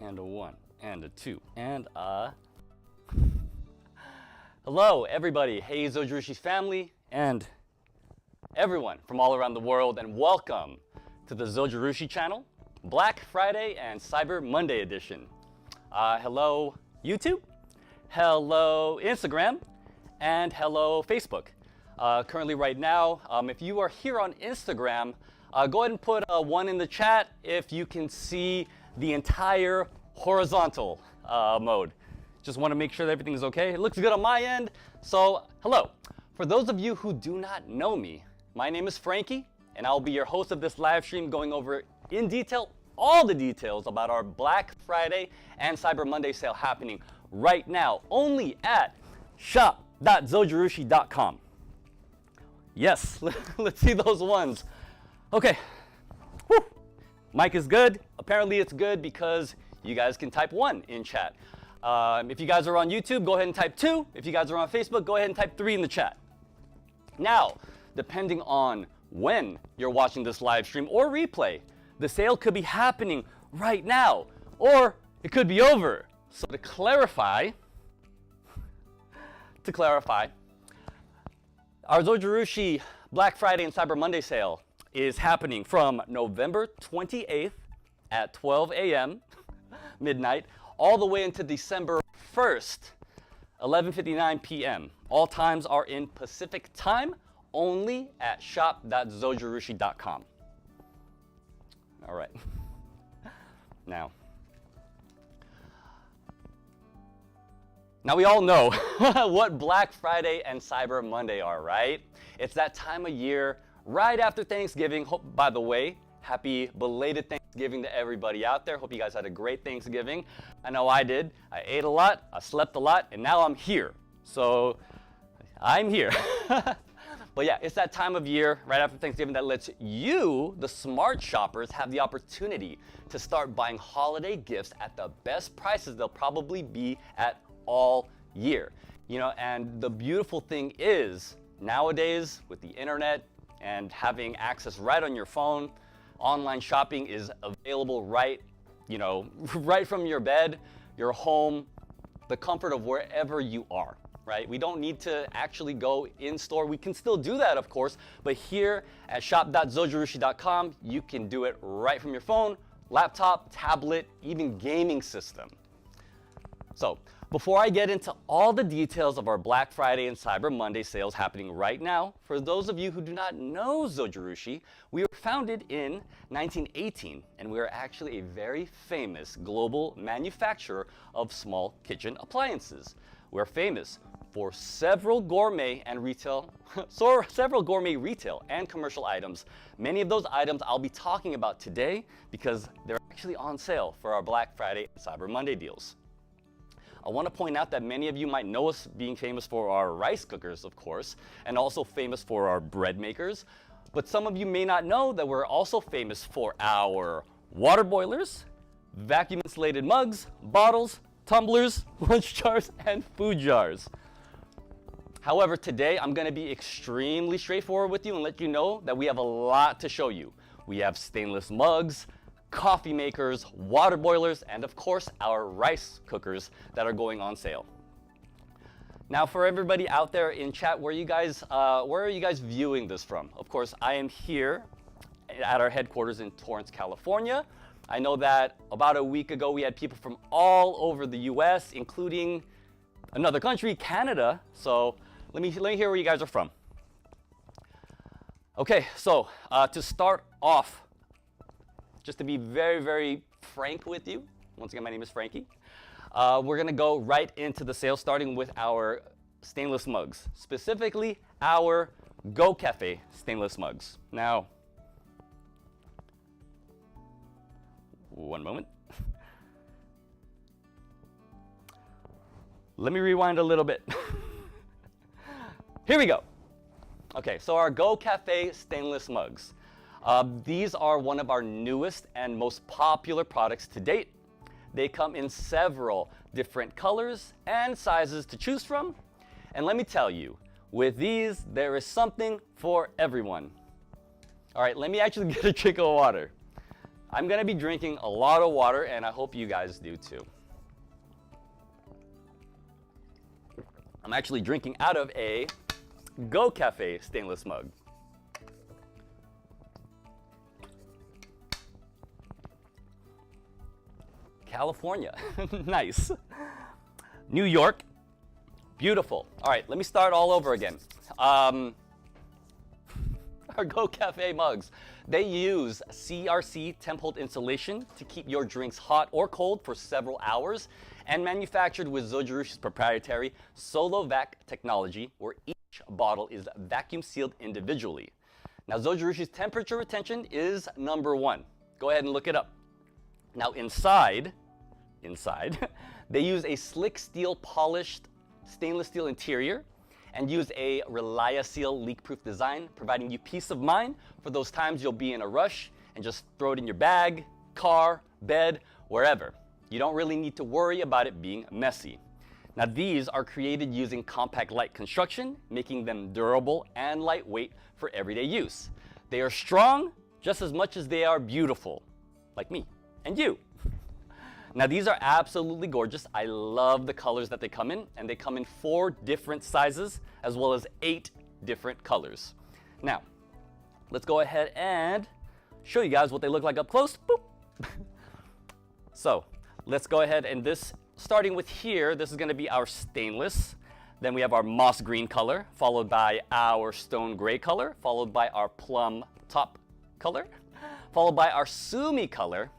and a 1, and a 2, and a... Hello, everybody. Hey, Zojirushi Family, and everyone from all around the world, and welcome to the Zojirushi channel, Black Friday and Cyber Monday edition. Hello, YouTube. Hello, Instagram. And hello, Facebook. Currently right now, if you are here on Instagram, go ahead and put a 1 in the chat if you can see the entire horizontal mode. Just want to make sure that everything is okay. It looks good on my end. So, hello. For those of you who do not know me, my name is Frankie, and I'll be your host of this live stream going over in detail all the details about our Black Friday and Cyber Monday sale happening right now only at shop.zojirushi.com. Yes, let's see those ones. Okay. Whew. Mic is good. Apparently it's good because you guys can type 1 in chat. If you guys are on YouTube, go ahead and type 2. If you guys are on Facebook, go ahead and type 3 in the chat. Now, depending on when you're watching this live stream or replay, the sale could be happening right now, or it could be over. So to clarify, our Zojirushi Black Friday and Cyber Monday sale is happening from November 28th at 12 a.m. midnight all the way into December 1st, 11:59 p.m. All times are in Pacific time, only at shop.zojirushi.com. All right. Now we all know what Black Friday and Cyber Monday are, right? It's that time of year right after Thanksgiving. By the way, happy belated Thanksgiving to everybody out there. Hope you guys had a great Thanksgiving. I know I did. I ate a lot, I slept a lot, and now I'm here. So I'm here. But yeah, it's that time of year right after Thanksgiving that lets you, the smart shoppers, have the opportunity to start buying holiday gifts at the best prices they'll probably be at all year. You know, and the beautiful thing is, nowadays with the internet and having access right on your phone, online shopping is available right, you know, right from your bed, your home, the comfort of wherever you are. Right? We don't need to actually go in store. We can still do that, of course, but here at shop.zojirushi.com, you can do it right from your phone, laptop, tablet, even gaming system. So, before I get into all the details of our Black Friday and Cyber Monday sales happening right now, for those of you who do not know Zojirushi, we were founded in 1918, and we are actually a very famous global manufacturer of small kitchen appliances. We're famous for several gourmet retail and commercial items. Many of those items I'll be talking about today because they're actually on sale for our Black Friday and Cyber Monday deals. I want to point out that many of you might know us being famous for our rice cookers, of course, and also famous for our bread makers. But some of you may not know that we're also famous for our water boilers, vacuum insulated mugs, bottles, tumblers, lunch jars, and food jars. However, today I'm going to be extremely straightforward with you and let you know that we have a lot to show you. We have stainless mugs, coffee makers, water boilers, and of course our rice cookers that are going on sale. Now, for everybody out there in chat, where are you guys viewing this from? Of course, I am here at our headquarters in Torrance, California. I know that about a week ago we had people from all over the US, including another country, Canada. So let me hear where you guys are from. Okay, so to start off, just to be very, very frank with you, once again, my name is Frankie. We're gonna go right into the sale, starting with our stainless mugs, specifically our Go Cafe stainless mugs. Now, one moment. Let me rewind a little bit. Here we go. Okay, so our Go Cafe stainless mugs. These are one of our newest and most popular products to date. They come in several different colors and sizes to choose from. And let me tell you, with these, there is something for everyone. All right, let me actually get a drink of water. I'm gonna be drinking a lot of water, and I hope you guys do too. I'm actually drinking out of a Go Cafe stainless mug. California, nice. New York, beautiful. All right, let me start all over again. Our Go Cafe mugs, they use CRC temp hold insulation to keep your drinks hot or cold for several hours, and manufactured with Zojirushi's proprietary SoloVac technology, where each bottle is vacuum sealed individually. Now, Zojirushi's temperature retention is #1. Go ahead and look it up. Now, inside, they use a slick steel polished stainless steel interior and use a ReliaSeal leak-proof design, providing you peace of mind for those times you'll be in a rush and just throw it in your bag, car, bed, wherever. You don't really need to worry about it being messy. Now, these are created using compact light construction, making them durable and lightweight for everyday use. They are strong just as much as they are beautiful, like me and you. Now, these are absolutely gorgeous. I love the colors that they come in, and they come in 4 different sizes as well as 8 different colors. Now, let's go ahead and show you guys what they look like up close. Boop. So, let's go ahead and starting with here, this is gonna be our stainless. Then we have our moss green color, followed by our stone gray color, followed by our plum top color, followed by our sumi color,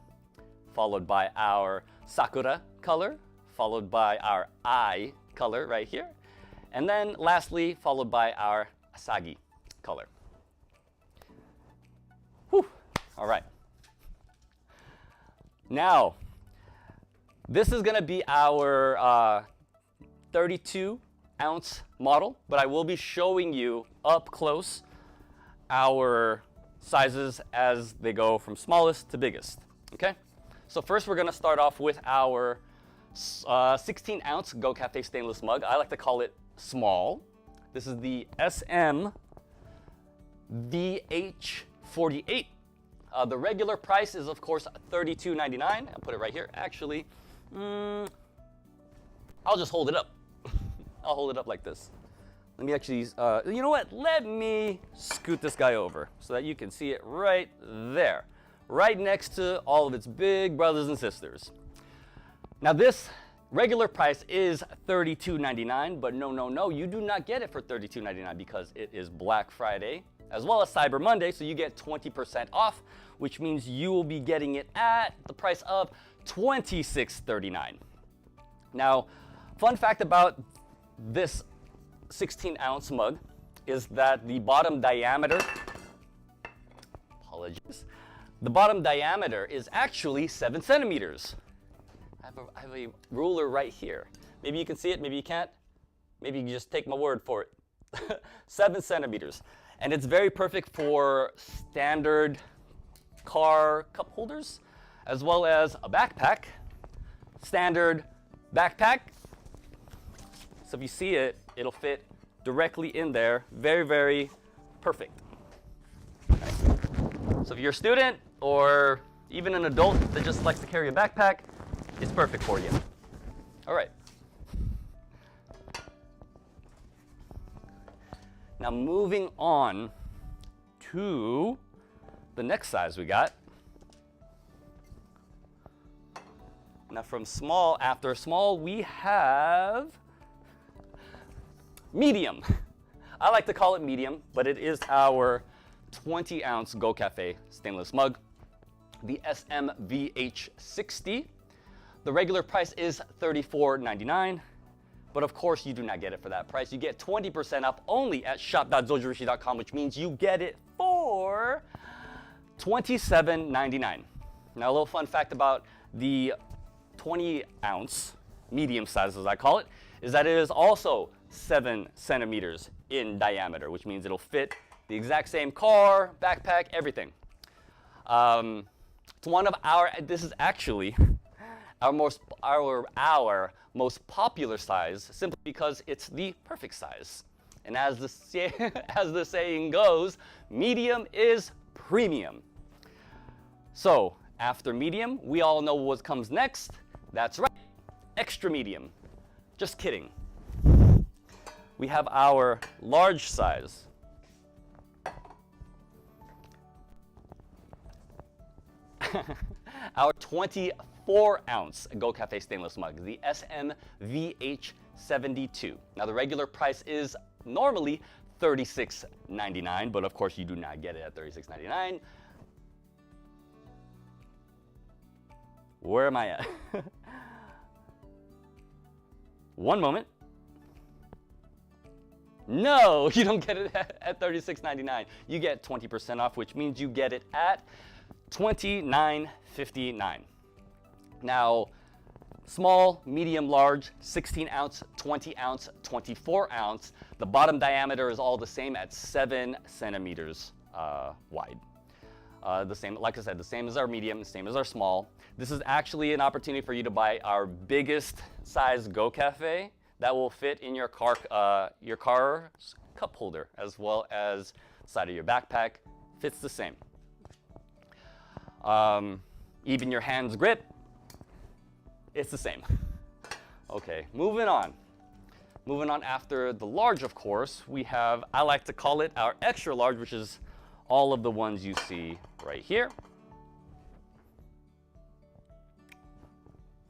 followed by our sakura color, followed by our eye color right here, and then lastly, followed by our asagi color. Whew. All right. Now, this is gonna be our 32-ounce model, but I will be showing you up close our sizes as they go from smallest to biggest, okay? So first we're gonna start off with our 16-ounce Go Cafe stainless mug. I like to call it small. This is the SM VH48. The regular price is, of course, $32.99. I'll put it right here. Actually, I'll just hold it up. I'll hold it up like this. Let me actually, you know what? Let me scoot this guy over so that you can see it right there, right next to all of its big brothers and sisters. Now, this regular price is $32.99, but no, you do not get it for $32.99 because it is Black Friday as well as Cyber Monday, so you get 20% off, which means you will be getting it at the price of $26.39. Now, fun fact about this 16-ounce mug is that the bottom diameter, the bottom diameter is actually 7 centimeters. I have a ruler right here. Maybe you can see it, maybe you can't. Maybe you can just take my word for it. 7 centimeters. And it's very perfect for standard car cup holders, as well as a backpack, standard backpack. So if you see it, it'll fit directly in there. Very, very perfect. Okay. So if you're a student or even an adult that just likes to carry a backpack, it's perfect for you. All right. Now moving on to the next size we got. Now from small, after small, we have medium. I like to call it medium, but it is our 20-ounce Go Cafe stainless mug, the SMVH60. The regular price is $34.99, but of course you do not get it for that price. You get 20% off only at shop.zojirushi.com, which means you get it for $27.99. Now, a little fun fact about the 20-ounce medium size, as I call it, is that it is also 7 centimeters in diameter, which means it'll fit the exact same car, backpack, everything. It's one of this is actually our most popular size, simply because it's the perfect size. And as the saying goes, medium is premium. So After medium, we all know what comes next. That's right, extra medium. Just kidding. We have our large size. Our 24-ounce Go Cafe stainless mug, the SMVH72. Now the regular price is normally $36.99, but of course you do not get it at $36.99. Where am I at? One moment. No, you don't get it at $36.99. You get 20% off, which means you get it at $29.59. Now, small, medium, large, 16-ounce, 20-ounce, 24-ounce. The bottom diameter is all the same at 7 centimeters wide. The same, like I said, the same as our medium, the same as our small. This is actually an opportunity for you to buy our biggest size Go Cafe that will fit in your car's cup holder, as well as the side of your backpack. Fits the same. Even your hand's grip, it's the same. Okay, moving on. Moving on after the large, of course, we have, I like to call it our extra large, which is all of the ones you see right here.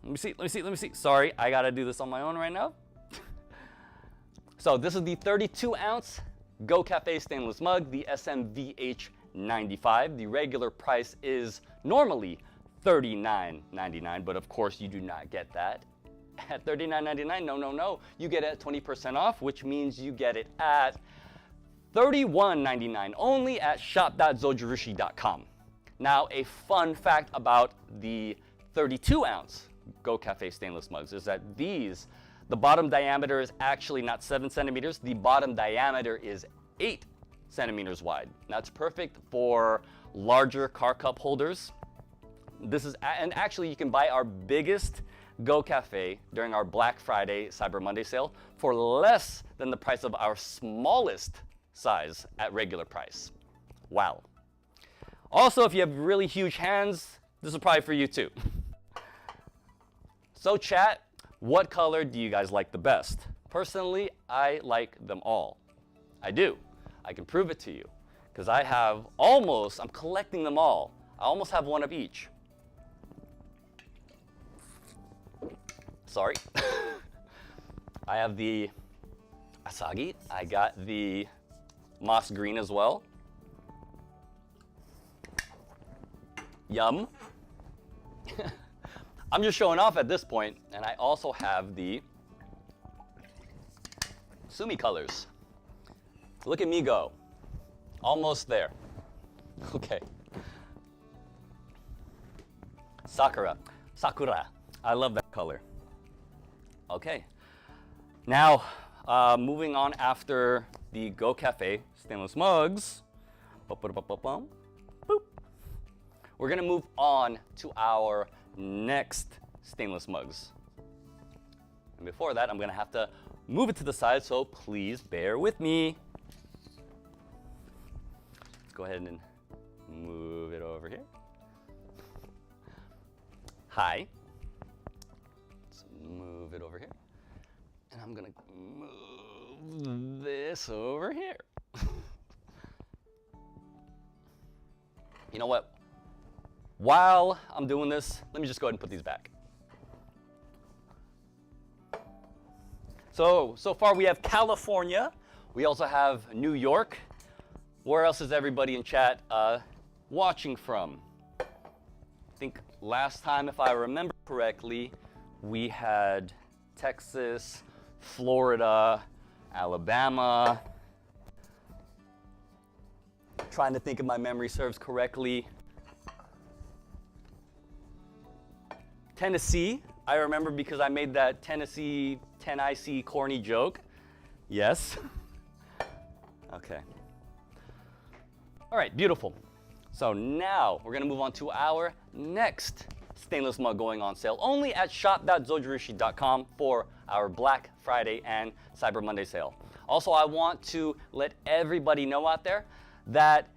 Let me see. Sorry, I gotta do this on my own right now. So this is the 32-ounce Go Cafe stainless mug, the SMVH95. The regular price is normally $39.99, but of course you do not get that at $39.99. No. You get it at 20% off, which means you get it at $31.99 only at shop.zojirushi.com. Now, a fun fact about the 32-ounce Go Cafe stainless mugs is that these, the bottom diameter is actually not 7 centimeters. The bottom diameter is 8 centimeters wide. That's perfect for larger car cup holders. And actually you can buy our biggest Go Cafe during our Black Friday, Cyber Monday sale for less than the price of our smallest size at regular price. Wow. Also, if you have really huge hands, this is probably for you too. So chat, what color do you guys like the best? Personally, I like them all. I do. I can prove it to you because I'm collecting them all. I almost have one of each. Sorry. I have the Asagi. I got the moss green as well. Yum. I'm just showing off at this point, and I also have the Sumi colors. Look at me go. Almost there. Okay. Sakura. I love that color. Okay. Now, moving on after the Go Cafe stainless mugs. Boop. We're gonna move on to our next stainless mugs. And before that, I'm gonna have to move it to the side, so please bear with me. Let's go ahead and move it over here. Hi. Let's move it over here. And I'm gonna move this over here. You know what? While I'm doing this, let me just go ahead and put these back. So far we have California. We also have New York. Where else is everybody in chat watching from? I think last time, if I remember correctly, we had Texas, Florida, Alabama. Trying to think if my memory serves correctly. Tennessee, I remember because I made that Tennessee 10IC corny joke. Yes. Okay. All right, beautiful. So now we're gonna move on to our next stainless mug going on sale only at shop.zojirushi.com for our Black Friday and Cyber Monday sale. Also, I want to let everybody know out there that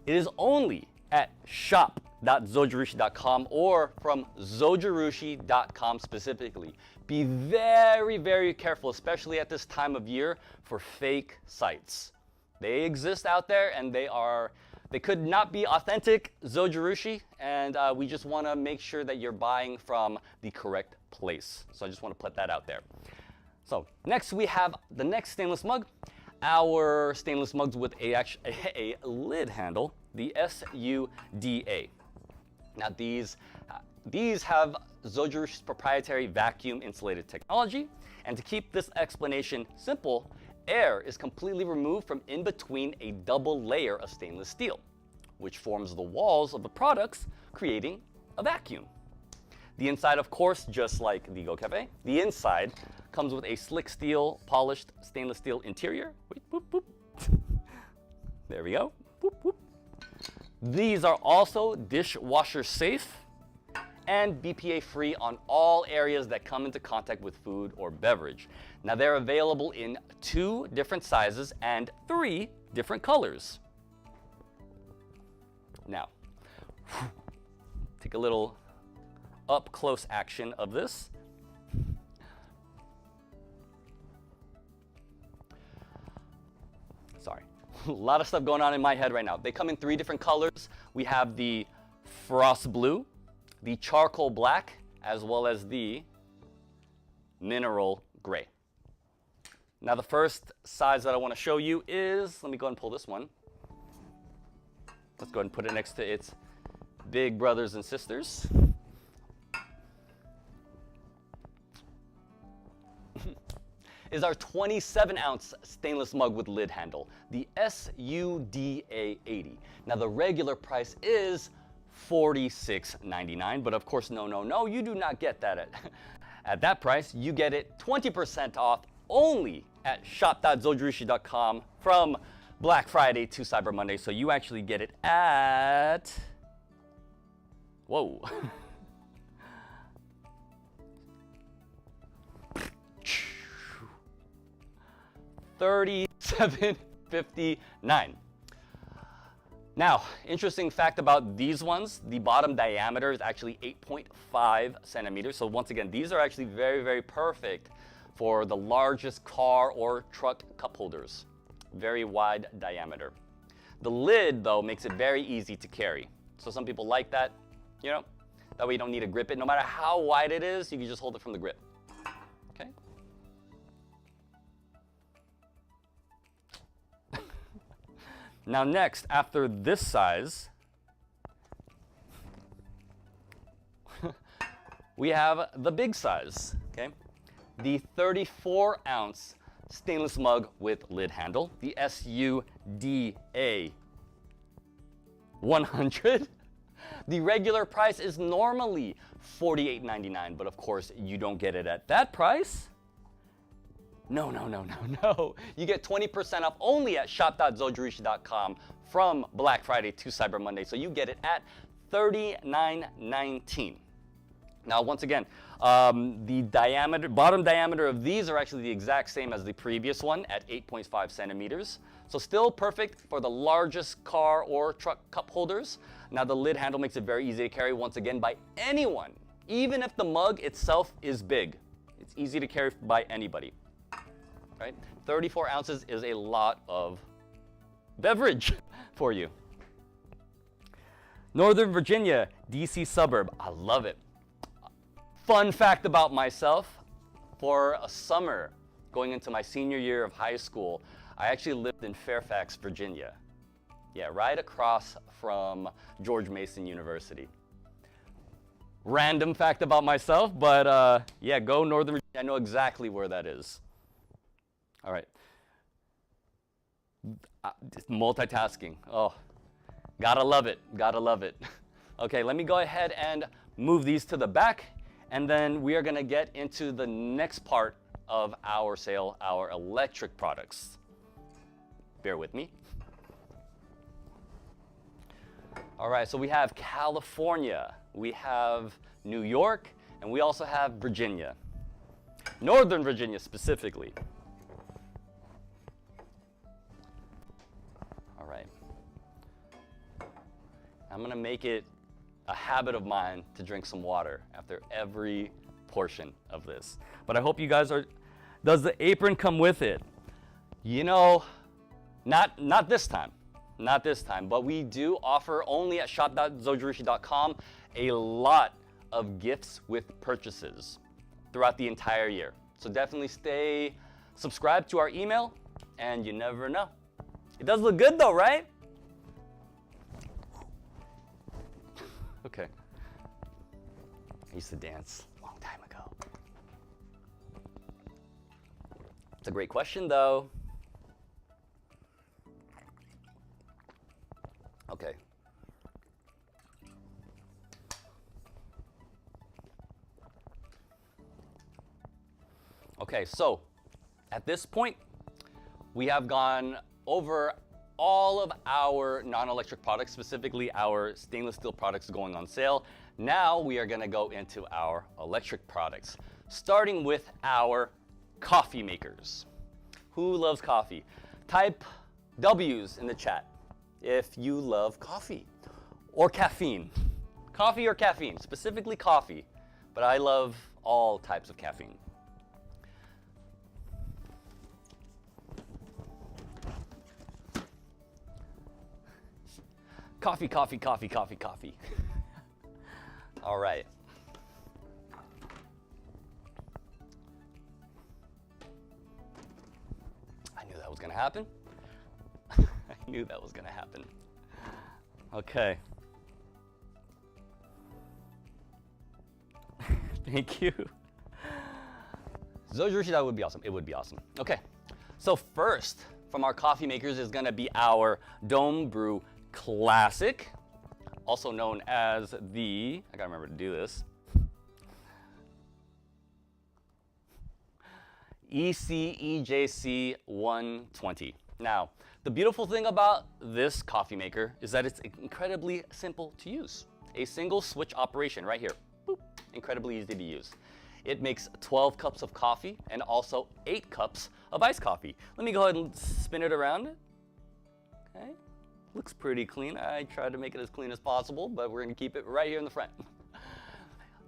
it is only at shop shop.zojirushi.com or from zojirushi.com specifically. Be very, very careful, especially at this time of year, for fake sites. They exist out there, and they could not be authentic Zojirushi, and we just want to make sure that you're buying from the correct place. So I just want to put that out there. So next we have the next stainless mug, our stainless mugs with a lid handle, the SUDA. Now these have Zojirushi's proprietary vacuum insulated technology, and to keep this explanation simple, air is completely removed from in between a double layer of stainless steel, which forms the walls of the products, creating a vacuum. The inside, of course, just like the Go Cafe, the inside comes with a slick steel, polished stainless steel interior. Wait, whoop, whoop. There we go. Whoop, whoop. These are also dishwasher safe and BPA free on all areas that come into contact with food or beverage. Now they're available in 2 different sizes and 3 different colors. Now, take a little up close action of this. Sorry, a lot of stuff going on in my head right now. They come in 3 different colors. We have the frost blue, the charcoal black, as well as the mineral gray. Now the first size that I want to show you is, let me go ahead and pull this one. Let's go ahead and put it next to its big brothers and sisters. Is our 27-ounce stainless mug with lid handle, the SUDA 80. Now the regular price is $46.99, but of course, no, you do not get that at that price. You get it 20% off only at shop.zojirushi.com from Black Friday to Cyber Monday. So you actually get it at, whoa. $37.59. Now, interesting fact about these ones, the bottom diameter is actually 8.5 centimeters. So once again, these are actually very, very perfect for the largest car or truck cup holders. Very wide diameter. The lid, though, makes it very easy to carry. So some people like that, you know, that way you don't need to grip it. No matter how wide it is, you can just hold it from the grip. Okay. Now next, after this size, we have the big size, okay? The 34-ounce stainless mug with lid handle, the SUDA 100. The regular price is normally $48.99, but of course you don't get it at that price. No. You get 20% off only at shop.zojirushi.com from Black Friday to Cyber Monday. So you get it at $39.19. Now, once again, the bottom diameter of these are actually the exact same as the previous one at 8.5 centimeters. So still perfect for the largest car or truck cup holders. Now the lid handle makes it very easy to carry once again by anyone, even if the mug itself is big. It's easy to carry by anybody. Right? 34 ounces is a lot of beverage for you. Northern Virginia, DC suburb. I love it. Fun fact about myself, for a summer going into my senior year of high school, I actually lived in Fairfax, Virginia. Yeah, right across from George Mason University. Random fact about myself, but yeah, go Northern Virginia. I know exactly where that is. All right. Multitasking. Oh, gotta love it. Gotta love it. Okay, let me go ahead and move these to the back, and then we are gonna get into the next part of our sale, our electric products. Bear with me. All right, so we have California, we have New York, and we also have Virginia. Northern Virginia specifically. All right. I'm gonna make it a habit of mine to drink some water after every portion of this. But I hope you guys are. Does the apron come with it? You know, not this time. Not this time, but we do offer only at shop.zojirushi.com a lot of gifts with purchases throughout the entire year. So definitely stay subscribed to our email, and you never know. It does look good though, right? Okay. I used to dance a long time ago. It's a great question though. Okay. Okay, so at this point, we have gone over all of our non-electric products, specifically our stainless steel products going on sale. Now we are gonna go into our electric products, starting with our coffee makers. Who loves coffee? Type W's in the chat if you love coffee or caffeine. Coffee or caffeine, specifically coffee, but I love all types of caffeine. Coffee, coffee, coffee, coffee, coffee. All right. I knew that was gonna happen. I knew that was gonna happen. Okay. Thank you. Zojirushi, that would be awesome. It would be awesome. Okay. So first from our coffee makers is gonna be our Dome Brew Classic, also known as the, I gotta remember to do this, ECEJC 120. Now, the beautiful thing about this coffee maker is that it's incredibly simple to use. A single switch operation right here. Boop. Incredibly easy to use. It makes 12 cups of coffee and also 8 cups of iced coffee. Let me go ahead and spin it around. Okay. Looks pretty clean. I tried to make it as clean as possible, but we're gonna keep it right here in the front.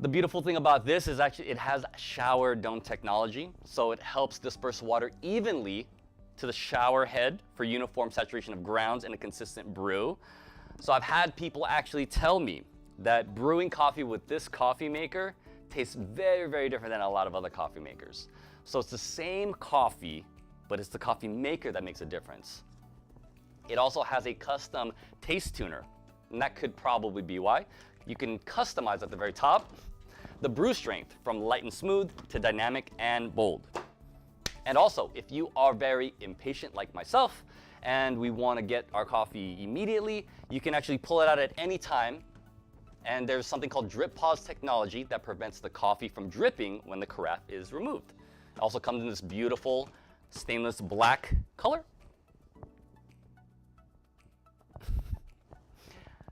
The beautiful thing about this is actually it has shower dome technology, so it helps disperse water evenly to the shower head for uniform saturation of grounds and a consistent brew. So I've had people actually tell me that brewing coffee with this coffee maker tastes very, very different than a lot of other coffee makers. So it's the same coffee, but it's the coffee maker that makes a difference. It also has a custom taste tuner, and that could probably be why. You can customize at the very top the brew strength from light and smooth to dynamic and bold. And also, if you are very impatient like myself and we want to get our coffee immediately, you can actually pull it out at any time. And there's something called drip pause technology that prevents the coffee from dripping when the carafe is removed. It also comes in this beautiful stainless black color.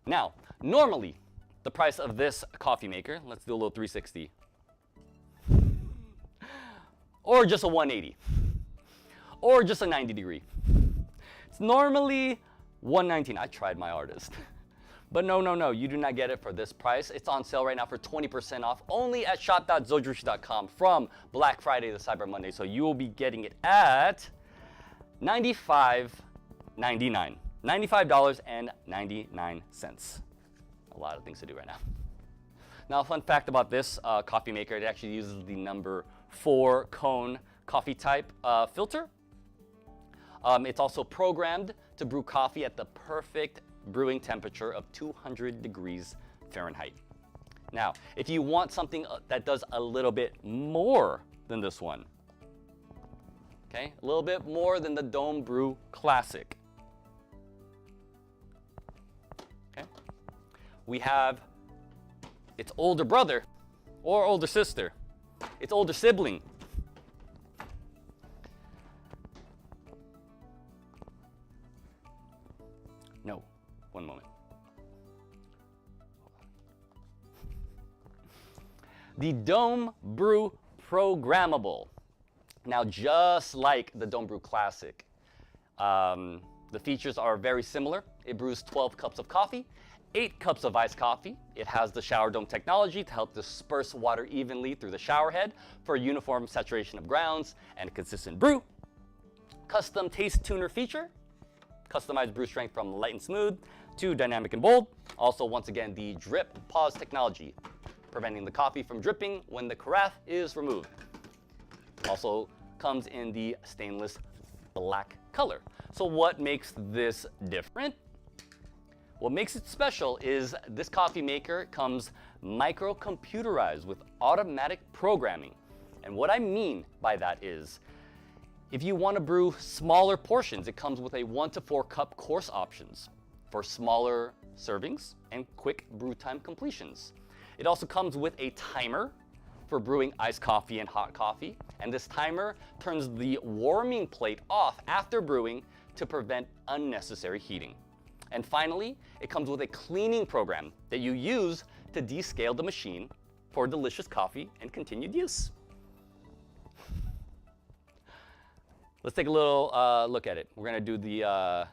Now, normally, the price of this coffee maker, let's do a little 360, or just a 180, or just a 90 degree. It's normally $119. I tried my hardest. But no, you do not get it for this price. It's on sale right now for 20% off, only at shop.zojirushi.com from Black Friday to Cyber Monday. So you will be getting it at $95.99. $95.99. A lot of things to do right now. Now, a fun fact about this coffee maker, it actually uses the number 4 cone coffee type filter. It's also programmed to brew coffee at the perfect brewing temperature of 200 degrees Fahrenheit. Now, if you want something that does a little bit more than this one, okay, a little bit more than the Dome Brew Classic, okay, we have its older brother or older sister, its older sibling. No, one moment. The Dome Brew Programmable. Now, just like the Dome Brew Classic, the features are very similar. It brews 12 cups of coffee 8 cups of iced coffee. It has the shower dome technology to help disperse water evenly through the shower head for uniform saturation of grounds and consistent brew. Custom taste tuner feature. Customized brew strength from light and smooth to dynamic and bold. Also, once again, the drip pause technology, preventing the coffee from dripping when the carafe is removed. Also comes in the stainless black color. So what makes this different? What makes it special is this coffee maker comes micro-computerized with automatic programming. And what I mean by that is, if you want to brew smaller portions, it comes with a 1 to 4 cup course options for smaller servings and quick brew time completions. It also comes with a timer for brewing iced coffee and hot coffee, and this timer turns the warming plate off after brewing to prevent unnecessary heating. And finally, it comes with a cleaning program that you use to descale the machine for delicious coffee and continued use. Let's take a little look at it. We're gonna do the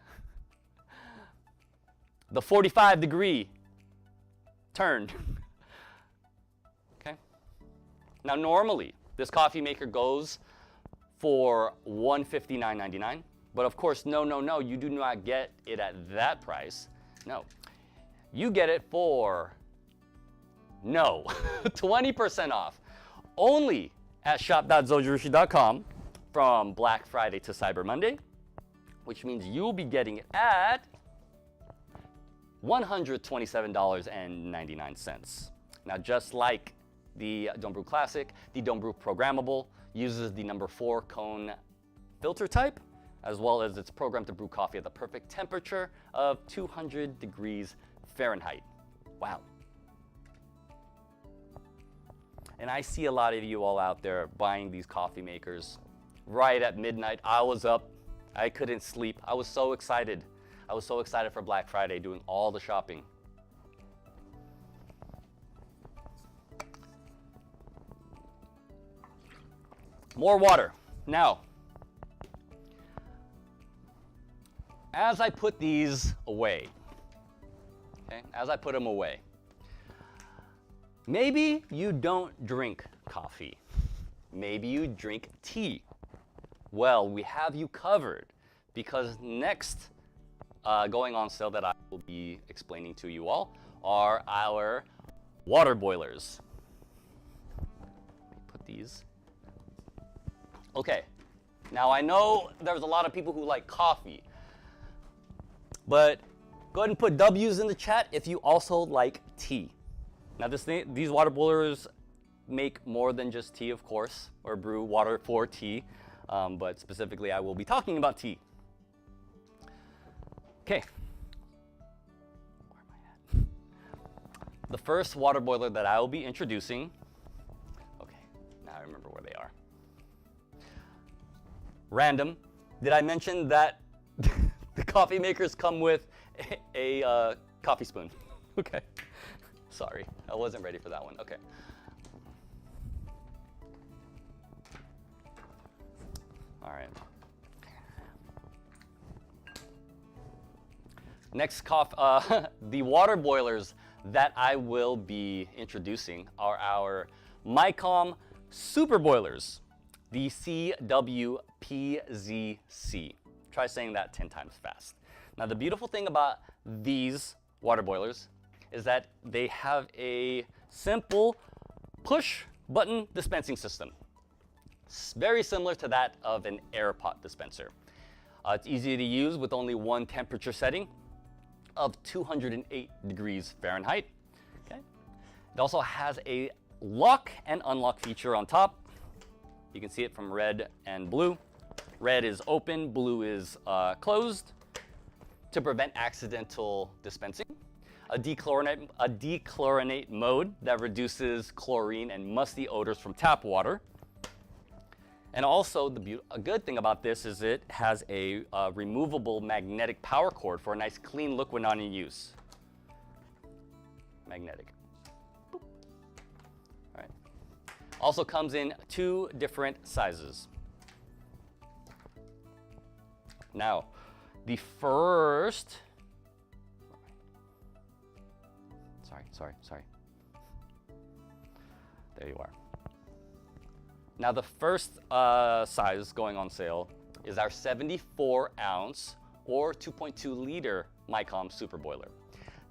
45-degree turn. Okay. Now normally, this coffee maker goes for $159.99. But of course, no, you do not get it at that price. No, you get it for 20% off only at shop.zojirushi.com from Black Friday to Cyber Monday, which means you'll be getting it at $127.99. Now, just like the Don't Brew Classic, the Don't Brew Programmable uses the number 4 cone filter type, as well as it's programmed to brew coffee at the perfect temperature of 200 degrees Fahrenheit. Wow. And I see a lot of you all out there buying these coffee makers right at midnight. I was up, I couldn't sleep. I was so excited. I was so excited for Black Friday, doing all the shopping. More water. Now, as I put these away, as I put them away, maybe you don't drink coffee. Maybe you drink tea. Well, we have you covered, because next going on sale that I will be explaining to you all are our water boilers. Put these. Okay, now I know there's a lot of people who like coffee, but go ahead and put W's in the chat if you also like tea. Now these water boilers make more than just tea, of course, or brew water for tea, but specifically I will be talking about tea. Okay, where am I at? The first water boiler that I will be introducing, okay, now I remember where they are. Random, did I mention that the coffee makers come with a coffee spoon? Okay, sorry, I wasn't ready for that one. Okay. All right. Next, the water boilers that I will be introducing are our Mycom Super Boilers, the CWPZC. Try saying that 10 times fast. Now, the beautiful thing about these water boilers is that they have a simple push button dispensing system. It's very similar to that of an air pot dispenser. It's easy to use with only one temperature setting of 208 degrees Fahrenheit. Okay. It also has a lock and unlock feature on top. You can see it from red and blue. Red is open, blue is closed to prevent accidental dispensing. A dechlorinate mode that reduces chlorine and musty odors from tap water. And also, a good thing about this is it has a removable magnetic power cord for a nice clean look when not in use. Magnetic. Boop. All right. Also comes in 2 different sizes. Now, the first Sorry. There you are. Now the first size going on sale is our 74 ounce or 2.2 liter Mycom Super Boiler.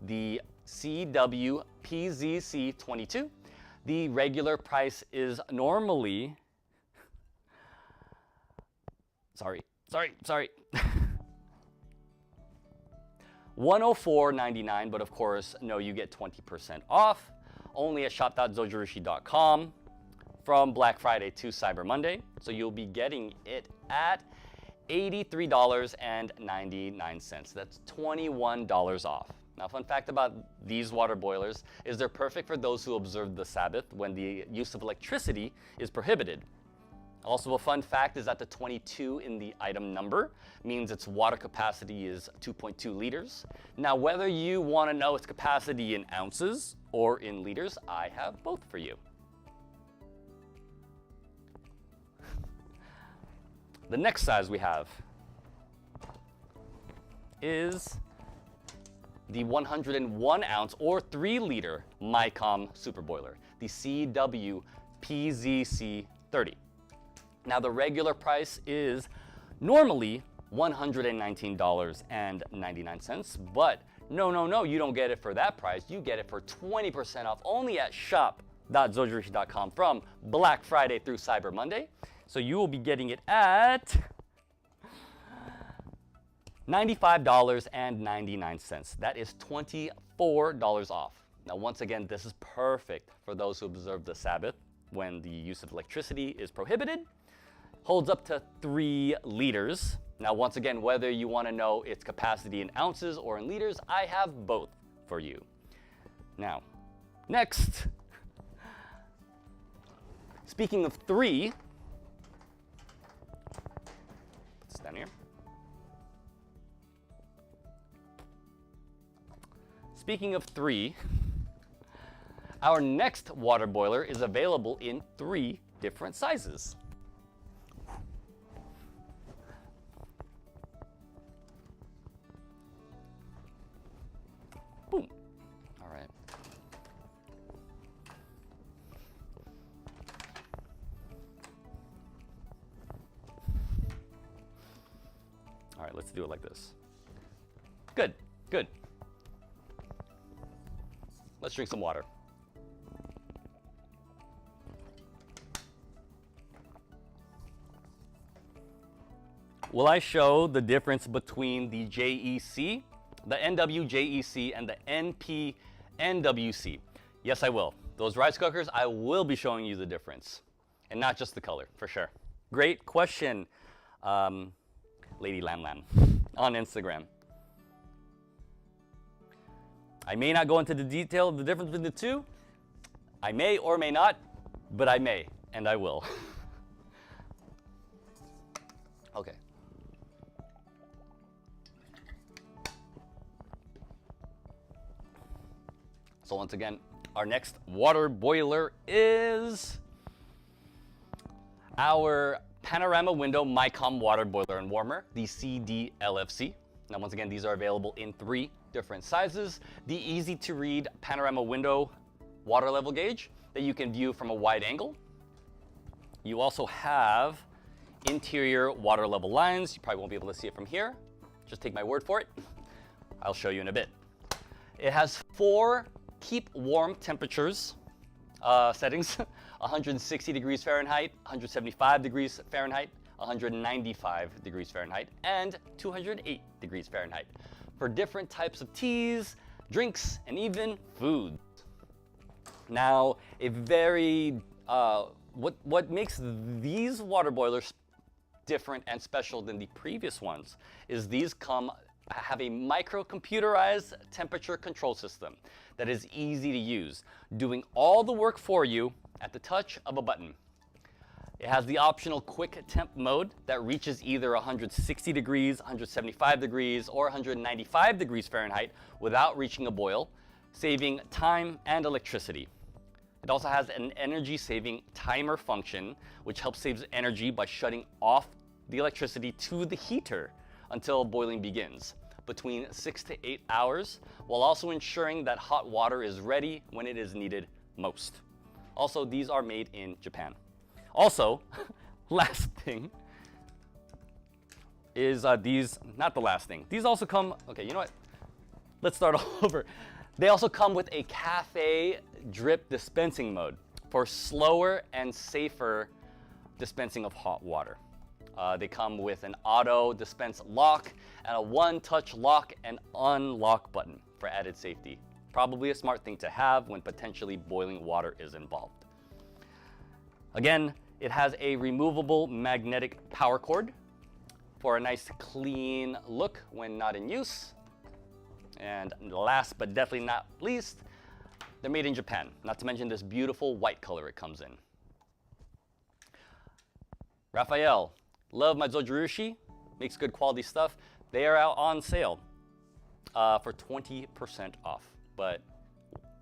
The CWPZC22. The regular price is normally, sorry. $104.99, but of course, no, you get 20% off. Only at shop.zojirushi.com from Black Friday to Cyber Monday. So you'll be getting it at $83.99. That's $21 off. Now, fun fact about these water boilers is they're perfect for those who observe the Sabbath when the use of electricity is prohibited. Also, a fun fact is that the 22 in the item number means its water capacity is 2.2 liters. Now, whether you want to know its capacity in ounces or in liters, I have both for you. The next size we have is the 101 ounce or 3 liter Mycom Super Boiler, the CWPZC30. Now the regular price is normally $119.99, but no, you don't get it for that price. You get it for 20% off only at shop.zojirushi.com from Black Friday through Cyber Monday. So you will be getting it at $95.99. That is $24 off. Now, once again, this is perfect for those who observe the Sabbath when the use of electricity is prohibited. Holds up to 3 liters. Now, once again, whether you want to know its capacity in ounces or in liters, I have both for you. Now, next, speaking of 3, put this down here. Speaking of 3, our next water boiler is available in 3 different sizes. Boom. All right. All right, let's do it like this. Good. Let's drink some water. Will I show the difference between the JEC, the NWJEC, and the NPNWC? Yes, I will. Those rice cookers, I will be showing you the difference, and not just the color, for sure. Great question, Lady Lam Lam on Instagram. I may not go into the detail of the difference between the two. I may or may not, but I may, and I will. Okay. So once again, our next water boiler is our Panorama Window Mycom Water Boiler and Warmer, the CDLFC. Now once again, these are available in 3 different sizes. The easy to read panorama window water level gauge that you can view from a wide angle. You also have interior water level lines. You probably won't be able to see it from here. Just take my word for it. I'll show you in a bit. It has 4 keep warm temperatures settings, 160 degrees Fahrenheit, 175 degrees Fahrenheit, 195 degrees Fahrenheit, and 208 degrees Fahrenheit for different types of teas, drinks, and even food. Now, a very, what makes these water boilers different and special than the previous ones is these have a microcomputerized temperature control system that is easy to use, doing all the work for you at the touch of a button. It has the optional quick temp mode that reaches either 160 degrees, 175 degrees, or 195 degrees Fahrenheit without reaching a boil, saving time and electricity. It also has an energy-saving timer function, which helps save energy by shutting off the electricity to the heater until boiling begins. between 6 to 8 hours, while also ensuring that hot water is ready when it is needed most. Also, these are made in Japan. Also, last thing is these, not the last thing. These also come, okay, you know what? Let's start all over. They also come with a cafe drip dispensing mode for slower and safer dispensing of hot water. They come with an auto dispense lock and a one-touch lock and unlock button for added safety. Probably a smart thing to have when potentially boiling water is involved. Again, it has a removable magnetic power cord for a nice clean look when not in use. And last but definitely not least, they're made in Japan, not to mention this beautiful white color it comes in. Raphael, love my Zojirushi, makes good quality stuff. They are out on sale for 20% off. But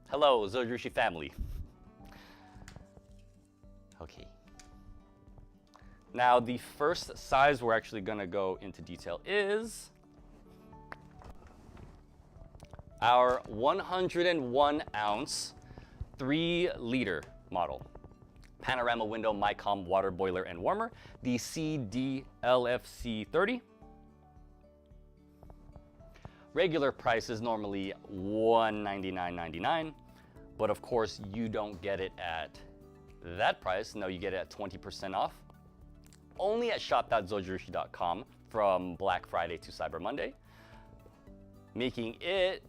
hello, Zojirushi Family. Okay. Now the first size we're actually gonna go into detail is our 101 ounce, 3 liter model. Panorama window MyCom water boiler and warmer, the CDLFC30. Regular price is normally $199.99, but of course you don't get it at that price. No, you get it at 20% off. Only at shop.zojirushi.com from Black Friday to Cyber Monday, making it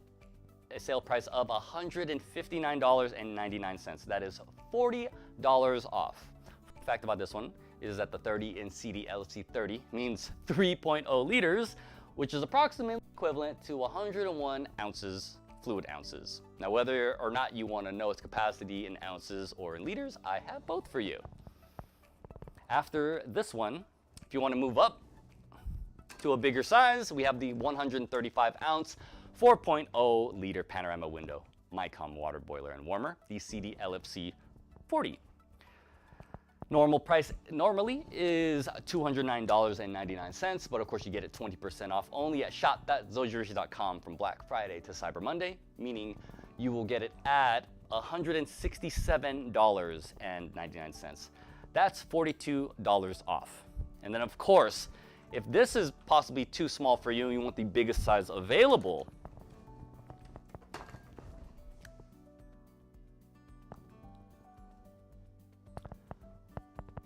a sale price of $159.99. That is $40 off. Fact about this one is that the 30 in CDLC30 means 3.0 liters, which is approximately equivalent to 101 ounces, fluid ounces. Now, whether or not you want to know its capacity in ounces or in liters, I have both for you. After this one, if you want to move up to a bigger size, we have the 135 ounce, 4.0 liter panorama window MyCom water boiler and warmer, the CDLFC40. Normal price normally is $209.99, but of course you get it 20% off only at shop.zojirushi.com from Black Friday to Cyber Monday, meaning you will get it at $167.99. That's $42 off. And then of course, if this is possibly too small for you and you want the biggest size available,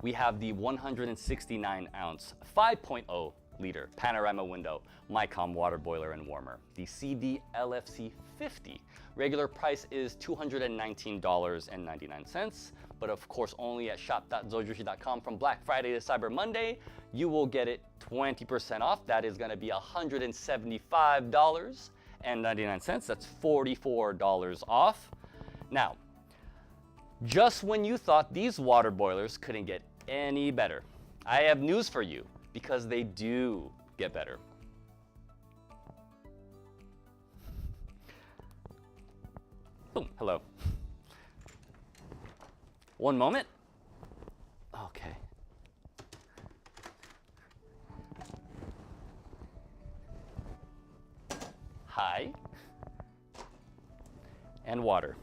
we have the 169 ounce, 5.0 liter panorama window MyCom water boiler and warmer, the CDLFC50. Regular price is $219.99, but of course only at shop.zojirushi.com from Black Friday to Cyber Monday, you will get it 20% off. That is gonna be $175.99. That's $44 off. Now, just when you thought these water boilers couldn't get any better, I have news for you, because they do get better. Boom, hello. One moment. Okay. Hi. And water.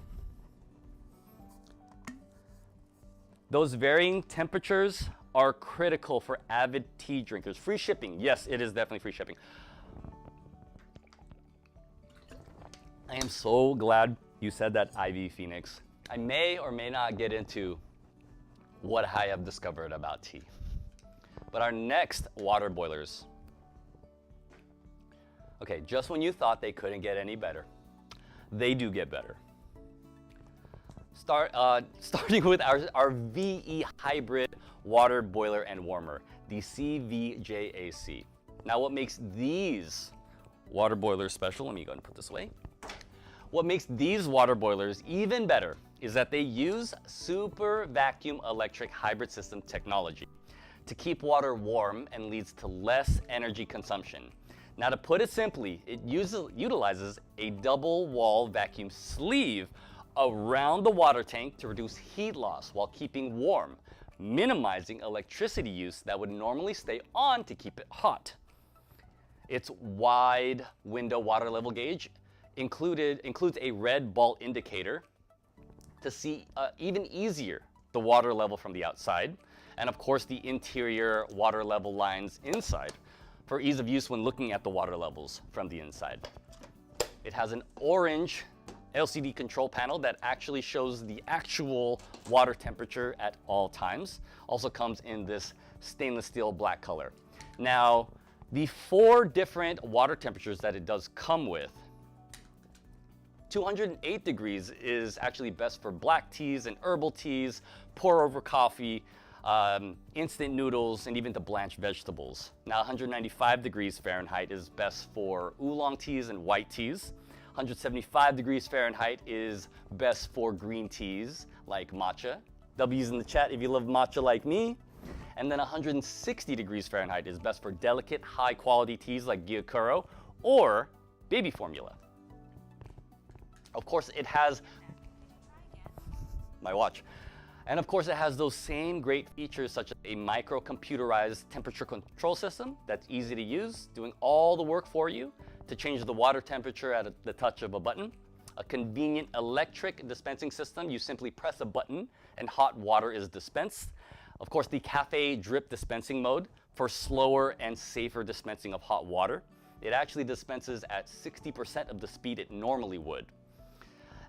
Those varying temperatures are critical for avid tea drinkers. Free shipping. Yes, it is definitely free shipping. I am so glad you said that, Ivy Phoenix. I may or may not get into what I have discovered about tea. But our next water boilers. Okay, just when you thought they couldn't get any better, they do get better. Starting with our VE hybrid water boiler and warmer, the CVJAC. Now, what makes these water boilers special, let me go ahead and put this away. What makes these water boilers even better is that they use super vacuum electric hybrid system technology to keep water warm and leads to less energy consumption. Now, to put it simply, it utilizes a double wall vacuum sleeve around the water tank to reduce heat loss while keeping warm, minimizing electricity use that would normally stay on to keep it hot. Its wide window water level gauge includes a red ball indicator to see even easier the water level from the outside, and of course the interior water level lines inside for ease of use when looking at the water levels from the inside. It has an orange LCD control panel that actually shows the actual water temperature at all times. Also comes in this stainless steel black color. Now, the 4 different water temperatures that it does come with, 208 degrees is actually best for black teas and herbal teas, pour over coffee, instant noodles, and even to blanch vegetables. Now 195 degrees Fahrenheit is best for oolong teas and white teas. 175 degrees Fahrenheit is best for green teas like matcha. W's in the chat if you love matcha like me. And then 160 degrees Fahrenheit is best for delicate, high-quality teas like gyokuro or baby formula. Of course, it has my watch. And of course, it has those same great features such as a micro-computerized temperature control system that's easy to use, doing all the work for you to change the water temperature at the touch of a button. A convenient electric dispensing system. You simply press a button and hot water is dispensed. Of course, the cafe drip dispensing mode for slower and safer dispensing of hot water. It actually dispenses at 60% of the speed it normally would.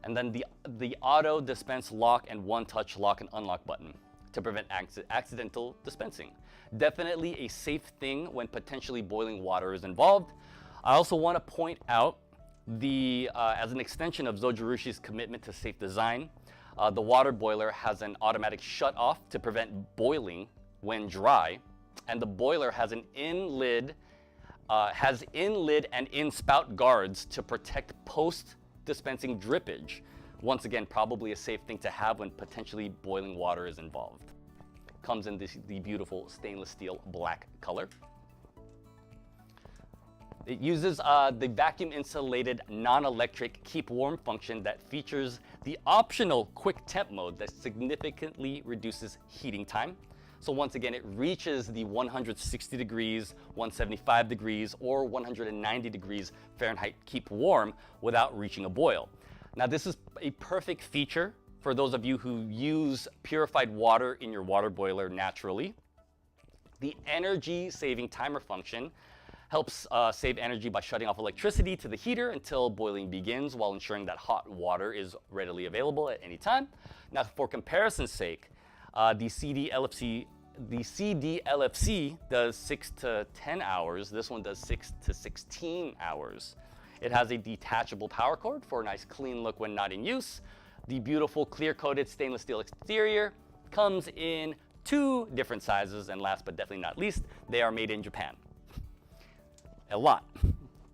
And then the auto dispense lock and one-touch lock and unlock button to prevent accidental dispensing. Definitely a safe thing when potentially boiling water is involved. I also want to point out as an extension of Zojirushi's commitment to safe design, the water boiler has an automatic shut-off to prevent boiling when dry, and the boiler has an in-lid and in-spout guards to protect post-dispensing drippage. Once again, probably a safe thing to have when potentially boiling water is involved. Comes in the beautiful stainless steel black color. It uses the vacuum insulated non-electric keep warm function that features the optional quick temp mode that significantly reduces heating time. So once again, it reaches the 160 degrees, 175 degrees, or 190 degrees Fahrenheit keep warm without reaching a boil. Now this is a perfect feature for those of you who use purified water in your water boiler naturally. The energy saving timer function helps save energy by shutting off electricity to the heater until boiling begins while ensuring that hot water is readily available at any time. Now, for comparison's sake, the CDLFC does 6 to 10 hours. This one does 6 to 16 hours. It has a detachable power cord for a nice clean look when not in use. The beautiful clear-coated stainless steel exterior comes in 2 different sizes, and last but definitely not least, they are made in Japan. A lot.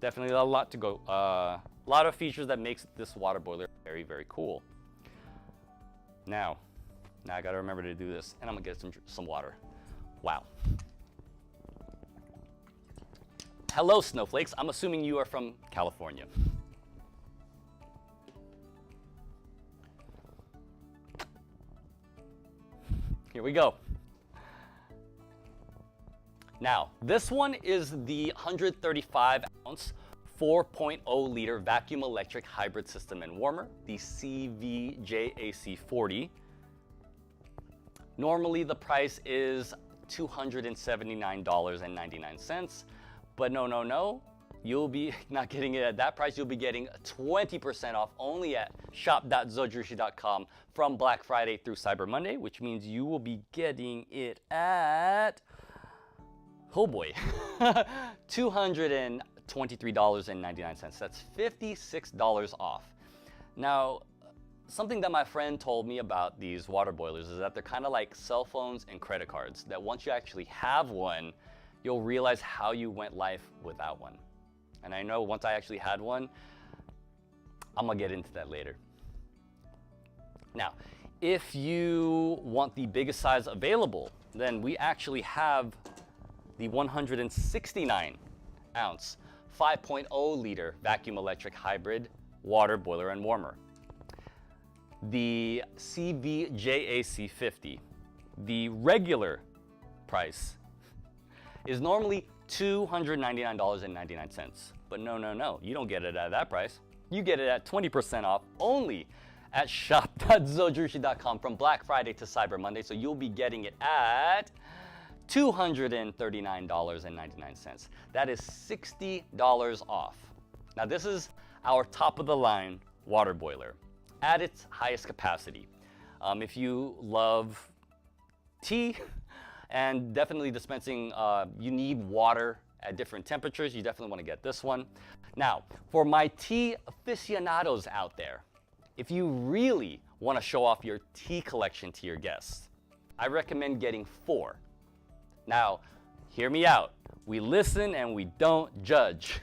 Definitely a lot to go. A lot of features that makes this water boiler very, very cool. Now I gotta remember to do this, and I'm gonna get some water. Wow. Hello, snowflakes. I'm assuming you are from California. Here we go. Now, this one is the 135 ounce 4.0 liter vacuum electric hybrid system and warmer, the CVJAC40. Normally the price is $279.99, but no, you'll be not getting it at that price. You'll be getting 20% off only at shop.zojirushi.com from Black Friday through Cyber Monday, which means you will be getting it at, oh boy, $223.99. That's $56 off. Now, something that my friend told me about these water boilers is that they're kind of like cell phones and credit cards, that once you actually have one, you'll realize how you went life without one. And I know once I actually had one, I'm gonna get into that later. Now, if you want the biggest size available, then we actually have the 169 ounce 5.0 liter vacuum electric hybrid water boiler and warmer. The CVJAC50, the regular price is normally $299.99. But no, you don't get it at that price. You get it at 20% off only at shop.zojirushi.com from Black Friday to Cyber Monday. So you'll be getting it at $239.99. That is $60 off. Now this is our top of the line water boiler at its highest capacity. If you love tea and definitely dispensing, you need water at different temperatures, you definitely want to get this one. Now, for my tea aficionados out there, if you really want to show off your tea collection to your guests, I recommend getting 4. Now, hear me out. We listen and we don't judge.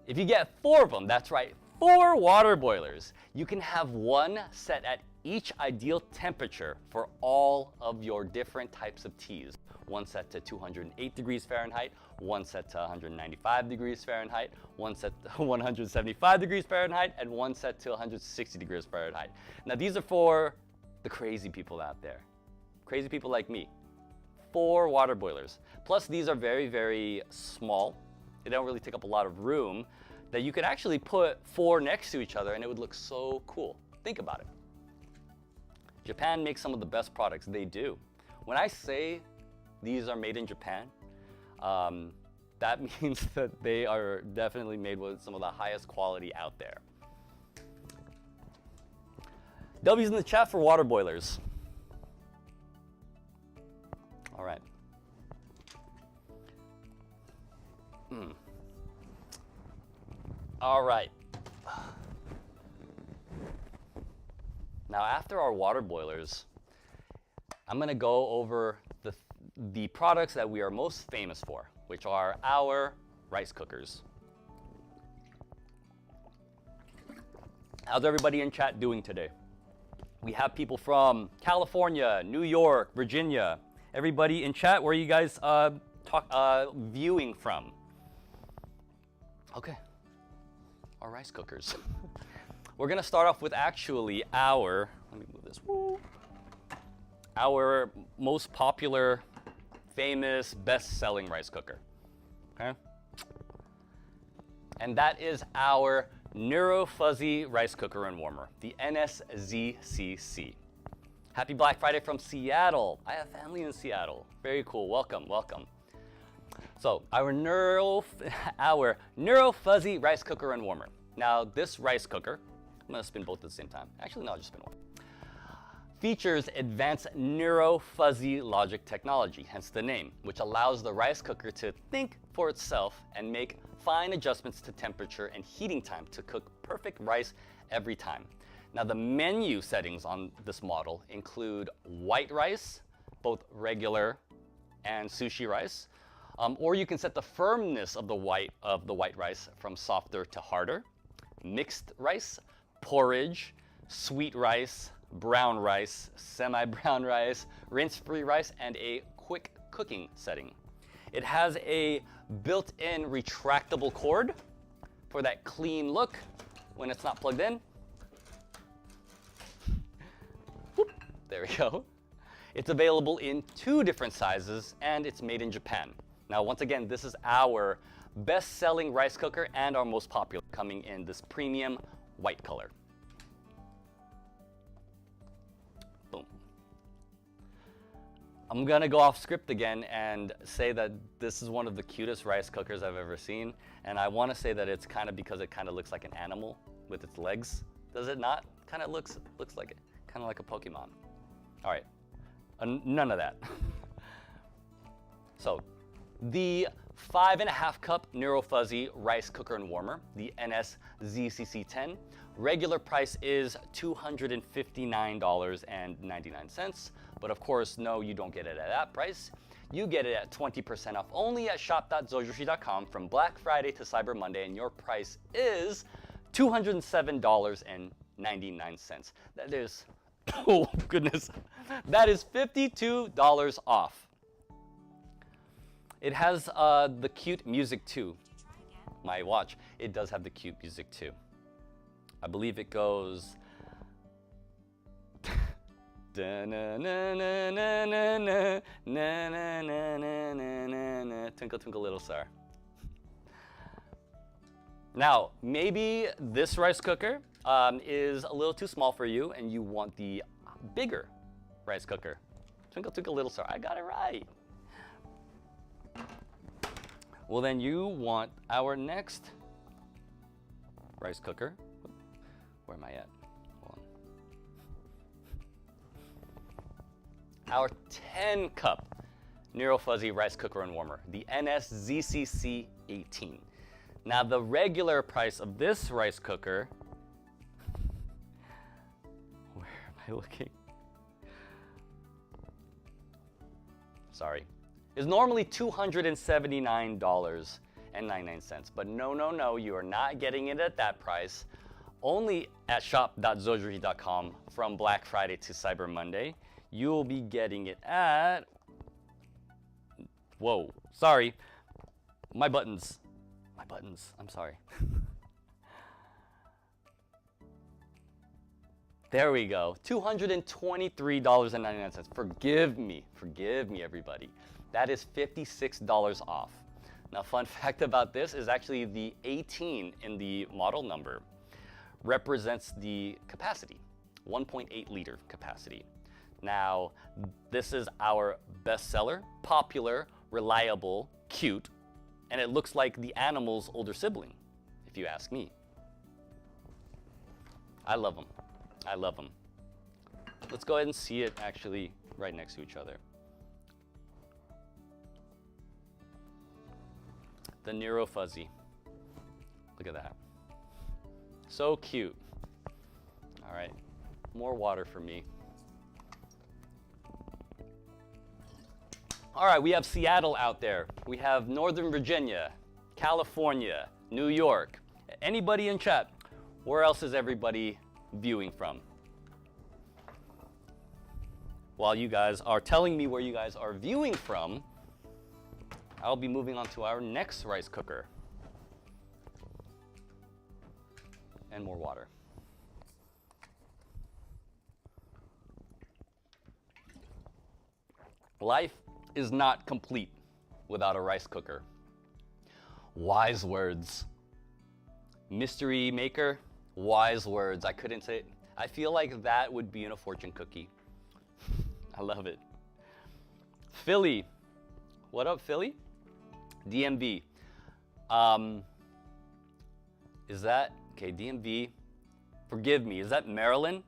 If you get 4 of them, that's right, 4 water boilers, you can have one set at each ideal temperature for all of your different types of teas. One set to 208 degrees Fahrenheit, one set to 195 degrees Fahrenheit, one set to 175 degrees Fahrenheit, and one set to 160 degrees Fahrenheit. Now these are for the crazy people out there. Crazy people like me. 4 water boilers. Plus these are very, very small. They don't really take up a lot of room, that you could actually put 4 next to each other and it would look so cool. Think about it. Japan makes some of the best products. They do. When I say these are made in Japan, that means that they are definitely made with some of the highest quality out there. W's in the chat for water boilers. All right. All right. Now after our water boilers, I'm gonna go over the products that we are most famous for, which are our rice cookers. How's everybody in chat doing today? We have people from California, New York, Virginia. Everybody in chat, where are you guys viewing from? Okay, our rice cookers. We're gonna start off with actually our, let me move this, our most popular, famous, best-selling rice cooker, okay? And that is our Neuro Fuzzy Rice Cooker and Warmer, the NSZCC. Happy Black Friday from Seattle. I have family in Seattle. Very cool, welcome, welcome. So our Neuro Fuzzy Rice Cooker and Warmer. Now this rice cooker, I'm gonna spin both at the same time. Actually, no, I'll just spin one. Features advanced Neuro Fuzzy logic technology, hence the name, which allows the rice cooker to think for itself and make fine adjustments to temperature and heating time to cook perfect rice every time. Now the menu settings on this model include white rice, both regular and sushi rice, or you can set the firmness of the white rice from softer to harder, mixed rice, porridge, sweet rice, brown rice, semi-brown rice, rinse-free rice, and a quick cooking setting. It has a built-in retractable cord for that clean look when it's not plugged in. Whoop, there we go. It's available in 2 different sizes and it's made in Japan. Now once again, this is our best-selling rice cooker and our most popular, coming in this premium white color. Boom. I'm gonna go off script again and say that this is one of the cutest rice cookers I've ever seen, and I want to say that it's kind of because it kind of looks like an animal with its legs. Does it not? Kind of looks like it, kind of like a Pokemon. All right, none of that. So the 5.5 cup Neuro Fuzzy Rice Cooker and Warmer, the NSZCC10. Regular price is $259.99, but of course, no, you don't get it at that price. You get it at 20% off only at shop.zojirushi.com from Black Friday to Cyber Monday, and your price is $207.99. That is, oh goodness, that is $52 off. It has the cute music too. My watch, it does have the cute music too. I believe it goes, Twinkle, twinkle, little star. Now, maybe this rice cooker is a little too small for you and you want the bigger rice cooker. Twinkle, twinkle, little star. I got it right. Well, then you want our next rice cooker. Where am I at? Hold on. Our 10-cup Nero Fuzzy rice cooker and warmer, the NSZCC 18. Now, the regular price of this rice cooker, where am I looking? Sorry, is normally $279.99. But no, you are not getting it at that price. Only at shop.zojirushi.com from Black Friday to Cyber Monday. You will be getting it at, whoa, sorry, my buttons, I'm sorry. There we go, $223.99. Forgive me, everybody. That is $56 off. Now, fun fact about this is actually the 18 in the model number represents the capacity, 1.8 liter capacity. Now, this is our bestseller, popular, reliable, cute, and it looks like the animal's older sibling, if you ask me. I love them. I love them. Let's go ahead and see it actually right next to each other. The Nero Fuzzy. Look at that. So cute. All right, more water for me. All right, we have Seattle out there. We have Northern Virginia, California, New York. Anybody in chat? Where else is everybody viewing from? While you guys are telling me where you guys are viewing from, I'll be moving on to our next rice cooker. And more water. Life is not complete without a rice cooker. Wise words. Mystery maker, wise words. I couldn't say it. I feel like that would be in a fortune cookie. I love it. Philly. What up, Philly? DMV. Is that, okay, DMV. Forgive me, is that Maryland?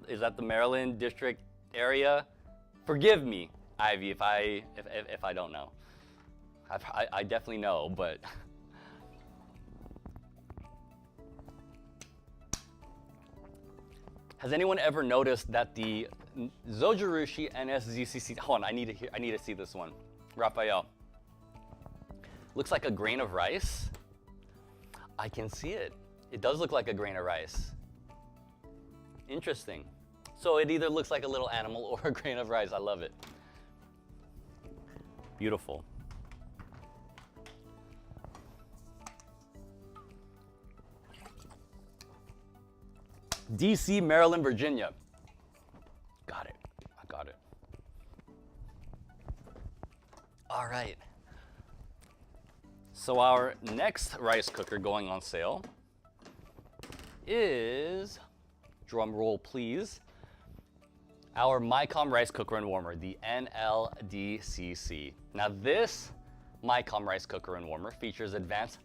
Is that the Maryland district area? Forgive me, Ivy, if I don't know. I definitely know, but has anyone ever noticed that the Zojirushi NSZCC? Hold on, I need to see this one. Raphael. Looks like a grain of rice. I can see it. It does look like a grain of rice. Interesting. So it either looks like a little animal or a grain of rice. I love it. Beautiful. DC, Maryland, Virginia. Got it. I got it. All right. So our next rice cooker going on sale is, drum roll please, our MyCom rice cooker and warmer, the NLDCC. Now this MyCom rice cooker and warmer features advanced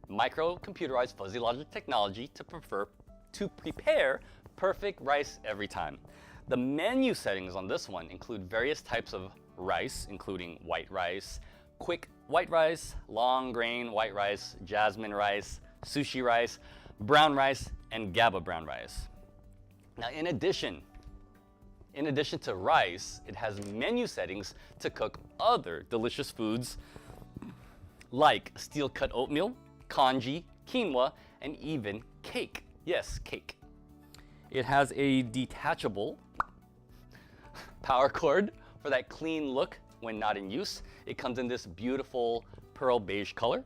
micro-computerized fuzzy logic technology to prepare perfect rice every time. The menu settings on this one include various types of rice, including white rice, quick white rice, long grain white rice, jasmine rice, sushi rice, brown rice, and GABA brown rice. Now in addition to rice, it has menu settings to cook other delicious foods like steel-cut oatmeal, congee, quinoa, and even cake. Yes, cake. It has a detachable power cord for that clean look when not in use. It comes in this beautiful pearl beige color.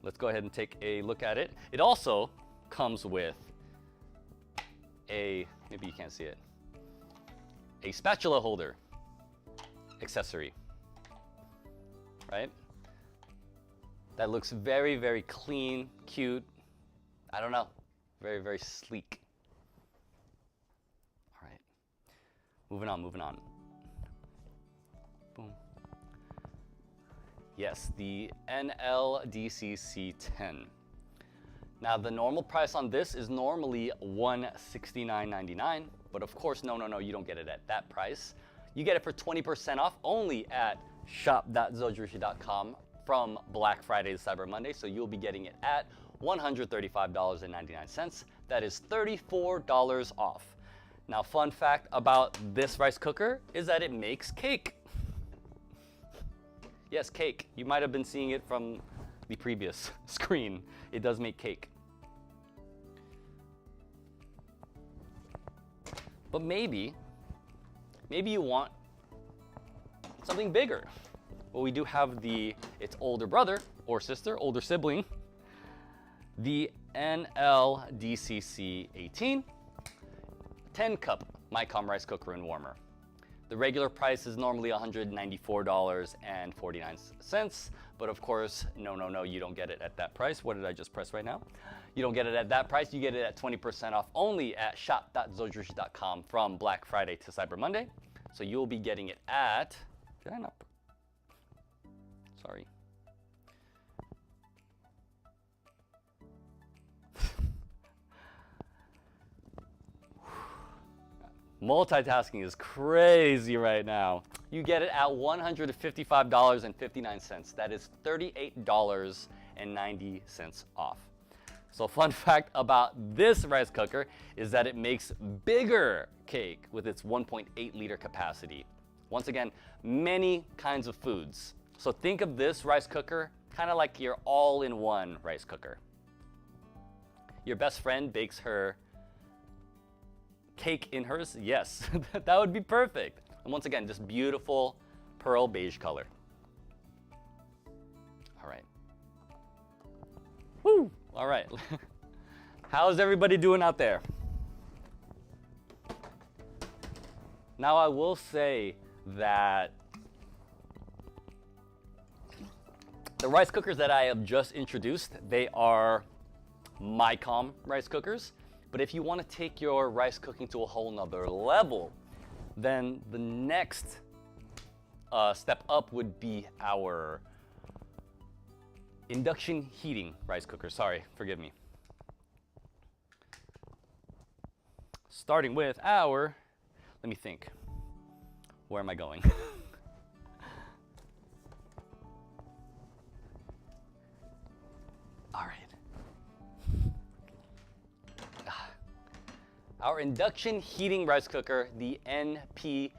Let's go ahead and take a look at it. It also comes with a maybe you can't see it. A spatula holder accessory, right? That looks very, very clean, cute. I don't know, very, very sleek. All right, moving on, moving on. Boom. Yes, the NLDCC10. Now the normal price on this is normally $169.99, but of course, no, you don't get it at that price. You get it for 20% off only at shop.zojirushi.com from Black Friday to Cyber Monday, so you'll be getting it at $135.99. That is $34 off. Now, fun fact about this rice cooker is that it makes cake. Yes, cake. You might have been seeing it from the previous screen. It does make cake. But maybe you want something bigger. Well, we do have its older brother or sister, older sibling, the NLDCC18 10-cup Micom rice cooker and warmer. The regular price is normally $194.49, but of course, no, you don't get it at that price. What did I just press right now? You don't get it at that price. You get it at 20% off only at shop.zojirushi.com from Black Friday to Cyber Monday. So you'll be getting it at, did I not? Sorry. Multitasking is crazy right now. You get it at $155.59. That is $38.90 off. So fun fact about this rice cooker is that it makes bigger cake with its 1.8 liter capacity. Once again, many kinds of foods. So think of this rice cooker kind of like your all-in-one rice cooker. Your best friend bakes her cake in hers? Yes, that would be perfect. And once again, this beautiful pearl beige color. All right. Woo! All right. How's everybody doing out there? Now I will say that the rice cookers that I have just introduced, they are Micom rice cookers. But if you want to take your rice cooking to a whole nother level, then the next step up would be our induction heating rice cooker. Sorry, forgive me. Starting with our, let me think, where am I going? All right. Our induction heating rice cooker, the NPHCC.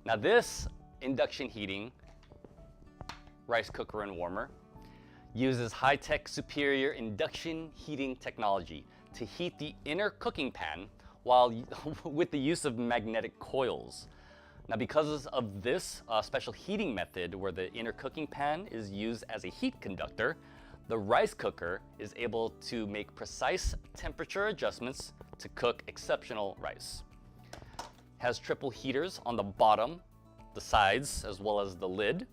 Now this induction heating rice cooker and warmer uses high-tech superior induction heating technology to heat the inner cooking pan while with the use of magnetic coils. Now because of this special heating method where the inner cooking pan is used as a heat conductor, the rice cooker is able to make precise temperature adjustments to cook exceptional rice. Has triple heaters on the bottom, the sides, as well as the lid.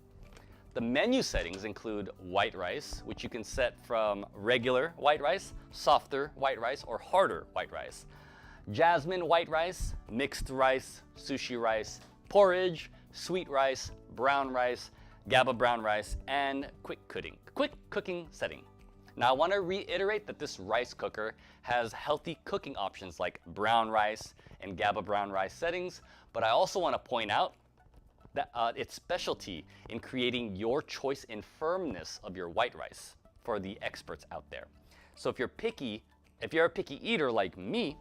The menu settings include white rice, which you can set from regular white rice, softer white rice, or harder white rice. Jasmine white rice, mixed rice, sushi rice, porridge, sweet rice, brown rice, GABA brown rice, and quick cooking setting. Now I want to reiterate that this rice cooker has healthy cooking options like brown rice and GABA brown rice settings, but I also want to point out that its specialty in creating your choice in firmness of your white rice for the experts out there. So if you're a picky eater like me,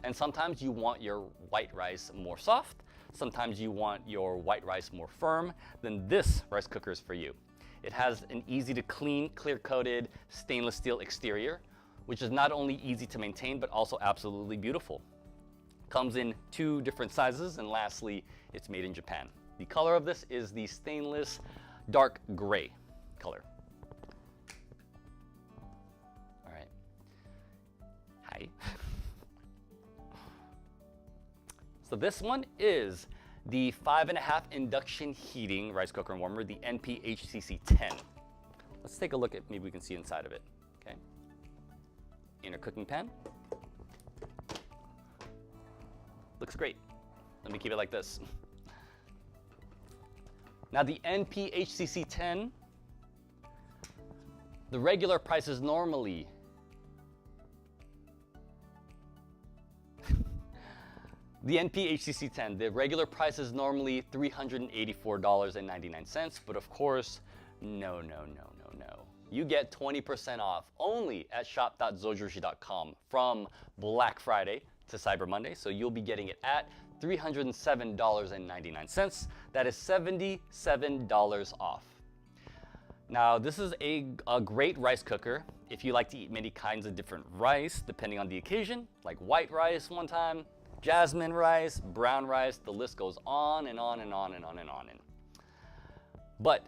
and sometimes you want your white rice more soft, sometimes you want your white rice more firm, then this rice cooker is for you. It has an easy to clean, clear-coated stainless steel exterior, which is not only easy to maintain, but also absolutely beautiful. Comes in 2 different sizes, and lastly, it's made in Japan. The color of this is the stainless dark gray color. All right. Hi. So this one is the 5.5 induction heating rice cooker and warmer, the NPHCC10. Let's take a look at, maybe we can see inside of it, okay? Inner cooking pan. Looks great. Let me keep it like this. Now the NPHCC10, the regular price is normally the NPHCC10, the regular price is normally $384.99, but of course, no. You get 20% off only at shop.zojirushi.com from Black Friday to Cyber Monday, so you'll be getting it at $307.99. That is $77 off. Now, this is a great rice cooker if you like to eat many kinds of different rice, depending on the occasion, like white rice one time, jasmine rice, brown rice, the list goes on and on and on and on and on. But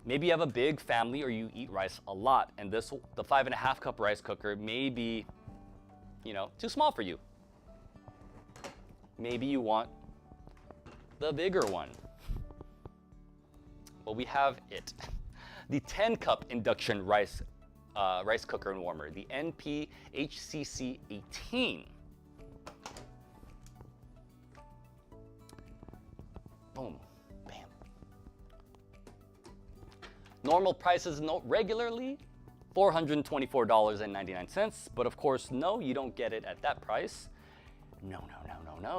maybe you have a big family or you eat rice a lot, and the 5.5 cup rice cooker may be, too small for you. Maybe you want the bigger one. Well, we have it. The 10 cup induction rice cooker and warmer, the NPHCC18. Boom, bam. Normal prices regularly $424.99, but of course, no, you don't get it at that price. No.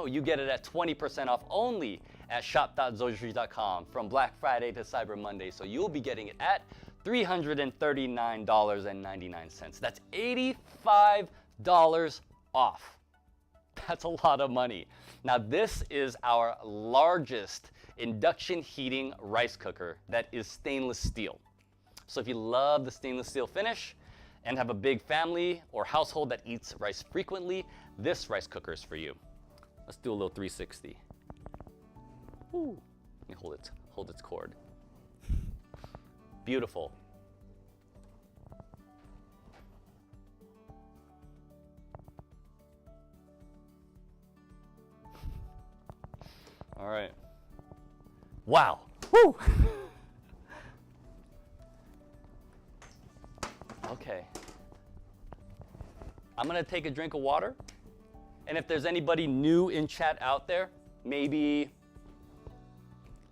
You get it at 20% off only at shop.zojirushi.com from Black Friday to Cyber Monday. So you'll be getting it at $339.99. That's $85 off. That's a lot of money. Now, this is our largest induction heating rice cooker that is stainless steel. So if you love the stainless steel finish and have a big family or household that eats rice frequently, this rice cooker is for you. Let's do a little 360. Ooh. Let me hold its cord. Beautiful. All right. Wow. Woo. Okay. I'm gonna take a drink of water. And if there's anybody new in chat out there, maybe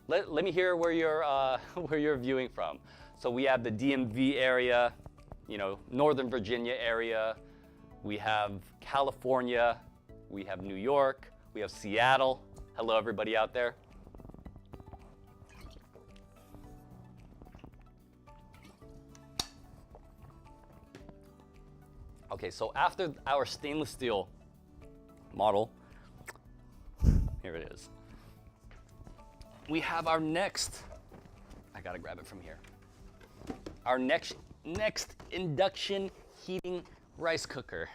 let me hear where you're viewing from. So we have the DMV area, Northern Virginia area. We have California. We have New York. We have Seattle. Hello, everybody out there. Okay, so after our stainless steel model, here it is. We have our next, I gotta grab it from here. Our next induction heating rice cooker,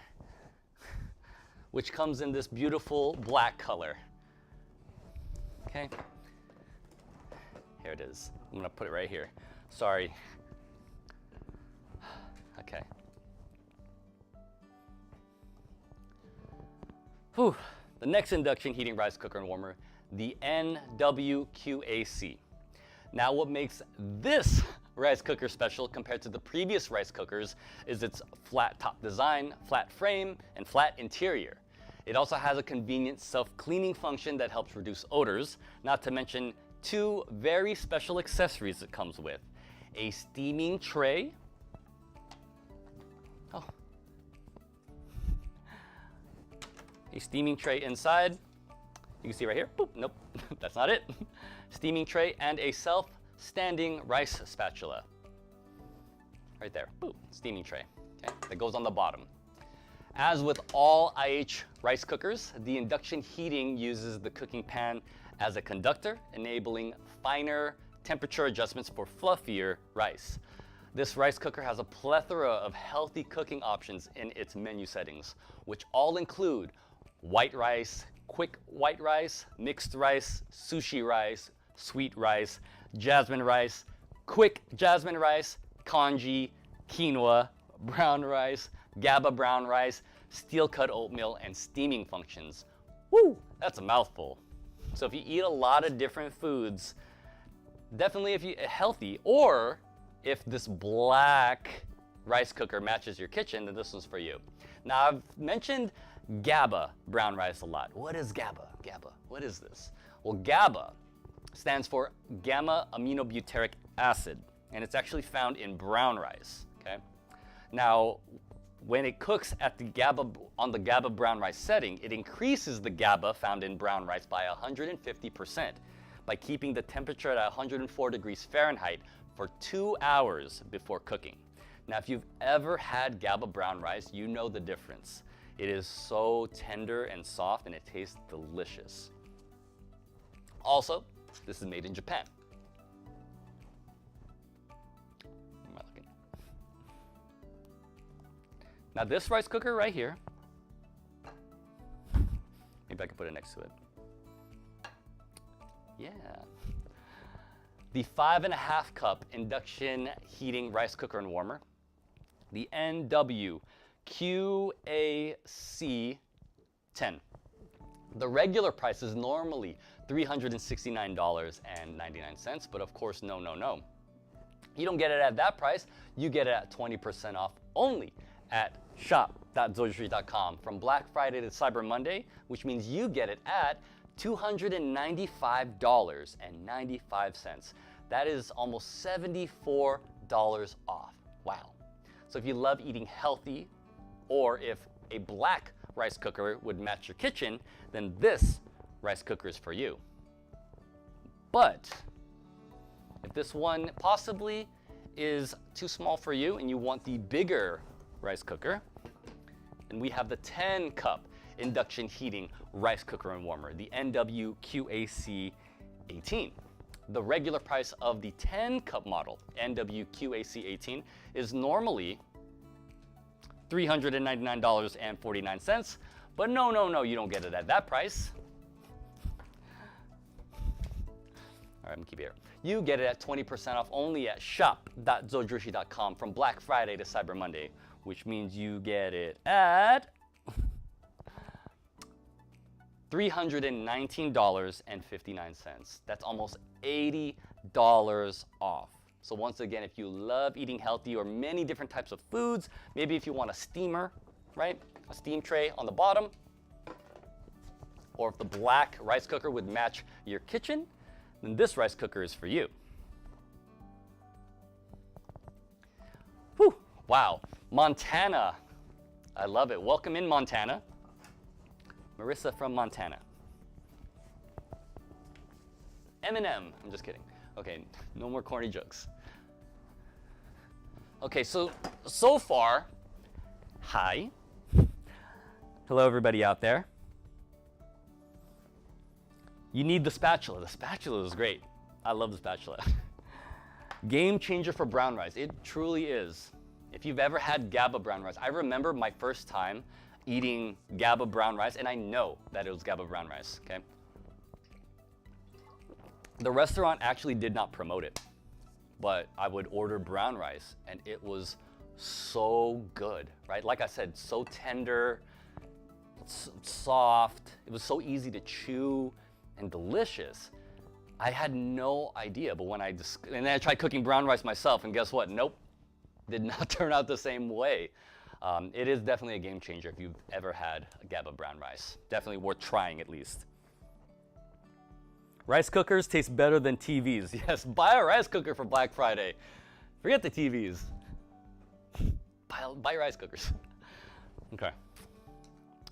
which comes in this beautiful black color. Okay, here it is. I'm gonna put it right here. Sorry. Okay. Whew. The next induction heating rice cooker and warmer, the NWQAC. Now, what makes this rice cooker special compared to the previous rice cookers is its flat top design, flat frame, and flat interior. It also has a convenient self-cleaning function that helps reduce odors, not to mention two very special accessories it comes with. A steaming tray. Oh. A steaming tray inside. You can see right here. Boop, nope, that's not it. Steaming tray and a self-standing rice spatula. Right there, boop, steaming tray, okay, that goes on the bottom. As with all IH rice cookers, the induction heating uses the cooking pan as a conductor, enabling finer temperature adjustments for fluffier rice. This rice cooker has a plethora of healthy cooking options in its menu settings, which all include white rice, quick white rice, mixed rice, sushi rice, sweet rice, jasmine rice, quick jasmine rice, congee, quinoa, brown rice, GABA brown rice, steel cut oatmeal, and steaming functions. Woo, that's a mouthful. So if you eat a lot of different foods, definitely if you healthy, or if this black rice cooker matches your kitchen, then this one's for you. Now I've mentioned GABA brown rice a lot. What is GABA? GABA, what is this? Well, GABA stands for gamma aminobutyric acid, and it's actually found in brown rice, okay? Now, when it cooks at the GABA, on the GABA brown rice setting, it increases the GABA found in brown rice by 150% by keeping the temperature at 104 degrees Fahrenheit for 2 hours before cooking. Now, if you've ever had GABA brown rice, you know the difference. It is so tender and soft, and it tastes delicious. Also, this is made in Japan. Where am I looking? Now this rice cooker right here, maybe I can put it next to it. Yeah. The 5.5 cup induction heating rice cooker and warmer, the NWQAC10. The regular price is normally $369.99, but of course, no. You don't get it at that price, you get it at 20% off only at shop.zojirushi.com from Black Friday to Cyber Monday, which means you get it at $295.95. That is almost $74 off. Wow. So if you love eating healthy, or if a black rice cooker would match your kitchen, then this rice cooker is for you. But if this one possibly is too small for you and you want the bigger rice cooker, then we have the 10 cup induction heating rice cooker and warmer, the NWQAC18. The regular price of the 10 cup model, NWQAC18, is normally $399.49, but no, you don't get it at that price. All right, I'm gonna keep it here. You get it at 20% off only at shop.zojirushi.com from Black Friday to Cyber Monday, which means you get it at $319.59. That's almost $80 off. So once again, if you love eating healthy or many different types of foods, maybe if you want a steamer, right? A steam tray on the bottom, or if the black rice cooker would match your kitchen, then this rice cooker is for you. Whew, wow, Montana. I love it. Welcome in, Montana. Marissa from Montana. Eminem, I'm just kidding. Okay, no more corny jokes. Okay, so far, hi. Hello, everybody out there. You need the spatula. The spatula is great. I love the spatula. Game changer for brown rice. It truly is. If you've ever had GABA brown rice, I remember my first time eating GABA brown rice, and I know that it was GABA brown rice, okay? The restaurant actually did not promote it, but I would order brown rice, and it was so good, right? Like I said, so tender, soft. It was so easy to chew and delicious. I had no idea, but when and then I tried cooking brown rice myself, and guess what? Nope, did not turn out the same way. It is definitely a game changer if you've ever had a GABA brown rice. Definitely worth trying at least. Rice cookers taste better than TVs. Yes, buy a rice cooker for Black Friday. Forget the TVs. Buy rice cookers. Okay,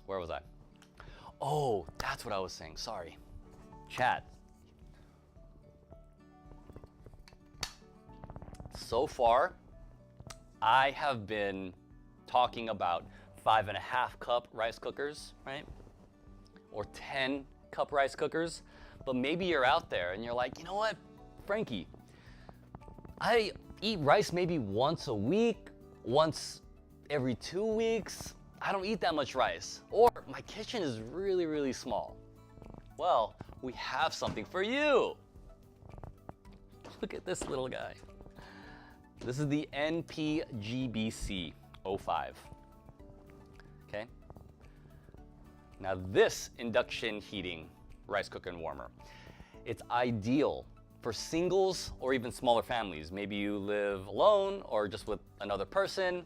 where was I? Oh, that's what I was saying, sorry. Chat. So far, I have been talking about 5.5 cup rice cookers, right? Or 10 cup rice cookers. But maybe you're out there and you're like, you know what, Frankie, I eat rice maybe once a week, once every 2 weeks. I don't eat that much rice. Or my kitchen is really, really small. Well, we have something for you. Look at this little guy. This is the NPGBC 05. Okay? Now this induction heating rice cooker and warmer, it's ideal for singles or even smaller families. Maybe you live alone or just with another person.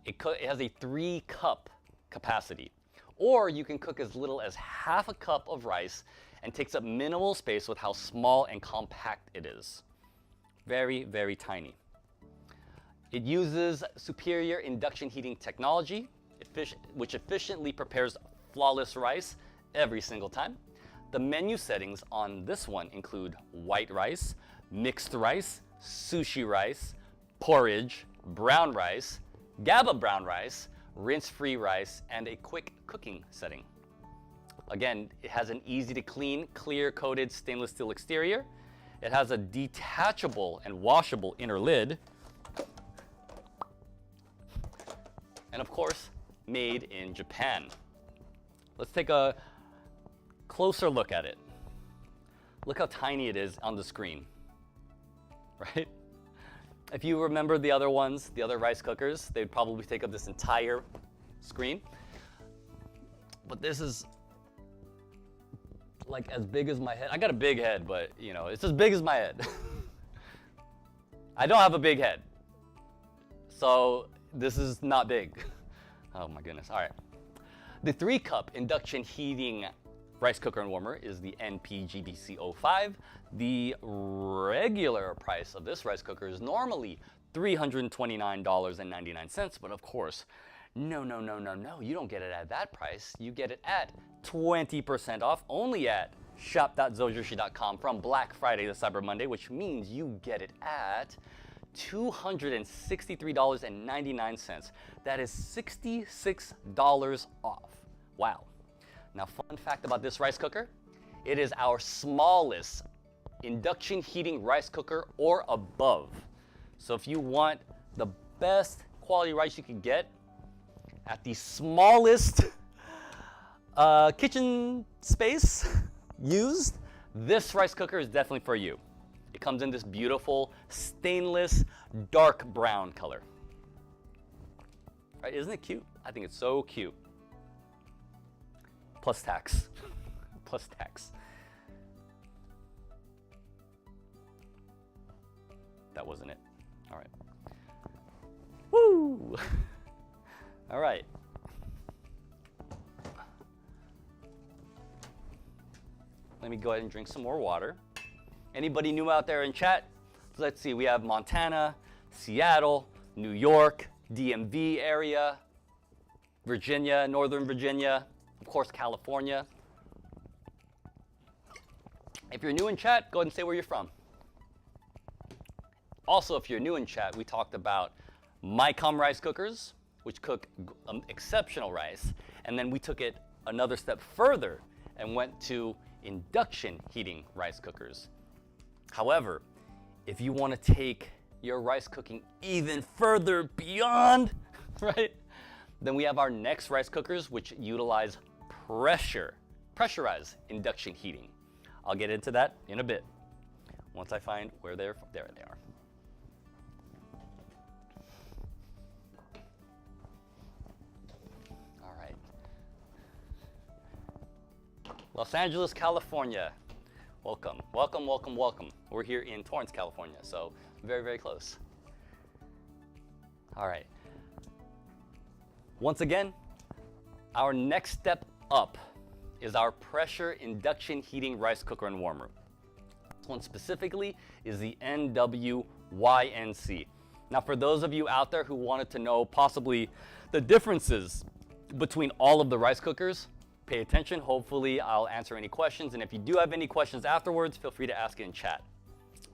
It has a 3-cup capacity. Or you can cook as little as half a cup of rice and takes up minimal space with how small and compact it is. Very, very tiny. It uses superior induction heating technology, which efficiently prepares flawless rice every single time. The menu settings on this one include white rice, mixed rice, sushi rice, porridge, brown rice, GABA brown rice, rinse-free rice, and a quick cooking setting. Again, it has an easy to clean, clear-coated stainless steel exterior. It has a detachable and washable inner lid. And of course, made in Japan. Let's take a closer look at it. Look how tiny it is on the screen, right? If you remember the other ones, the other rice cookers, they'd probably take up this entire screen. But this is like as big as my head. I got a big head, but you know, it's as big as my head. I don't have a big head. So this is not big. Oh my goodness, all right. The 3-cup induction heating rice cooker and warmer is the NPGBC05. The regular price of this rice cooker is normally $329.99, but of course, no, you don't get it at that price. You get it at 20% off, only at shop.zojirushi.com from Black Friday to Cyber Monday, which means you get it at $263.99. That is $66 off. Wow. Now, fun fact about this rice cooker, it is our smallest induction heating rice cooker or above. So if you want the best quality rice you can get at the smallest kitchen space used, this rice cooker is definitely for you. It comes in this beautiful stainless dark brown color. Right, isn't it cute? I think it's so cute. Plus tax. Plus tax. That wasn't it. All right. Woo! All right. Let me go ahead and drink some more water. Anybody new out there in chat? Let's see, we have Montana, Seattle, New York, DMV area, Virginia, Northern Virginia, of course, California. If you're new in chat, go ahead and say where you're from. Also, if you're new in chat, we talked about MyCom rice cookers, which cook exceptional rice, and then we took it another step further and went to induction heating rice cookers. However, if you want to take your rice cooking even further beyond, right, then we have our next rice cookers, which utilize pressurized induction heating. I'll get into that in a bit once I find where they're from. There they are. All right. Los Angeles, California. Welcome, welcome, welcome, welcome. We're here in Torrance, California, so very, very close. All right. Once again, our next step up is our pressure induction heating rice cooker and warmer. This one specifically is the NWYNC. Now, for those of you out there who wanted to know possibly the differences between all of the rice cookers, pay attention. Hopefully, I'll answer any questions. And if you do have any questions afterwards, feel free to ask it in chat.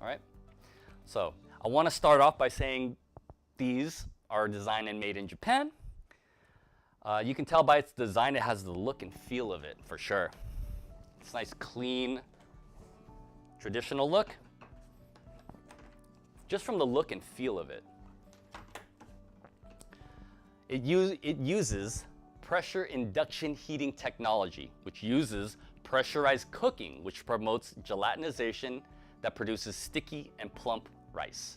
All right? So, I want to start off by saying these are designed and made in Japan. You can tell by its design, it has the look and feel of it, for sure. It's nice, clean, traditional look. Just from the look and feel of it. It uses pressure induction heating technology, which uses pressurized cooking, which promotes gelatinization that produces sticky and plump rice.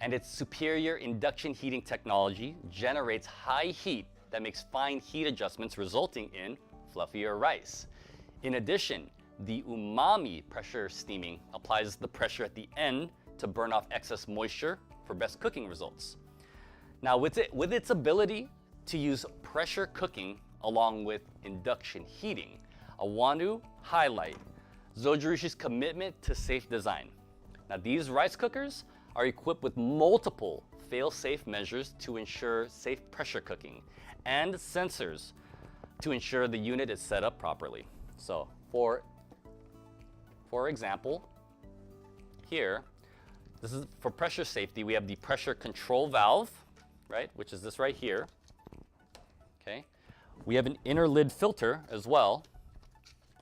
And its superior induction heating technology generates high heat that makes fine heat adjustments, resulting in fluffier rice. In addition, the umami pressure steaming applies the pressure at the end to burn off excess moisture for best cooking results. Now with its ability to use pressure cooking along with induction heating, I want to highlight Zojirushi's commitment to safe design. Now these rice cookers are equipped with multiple fail-safe measures to ensure safe pressure cooking and sensors to ensure the unit is set up properly. So for example, here, this is for pressure safety. We have the pressure control valve, right, which is this right here. Okay. We have an inner lid filter as well,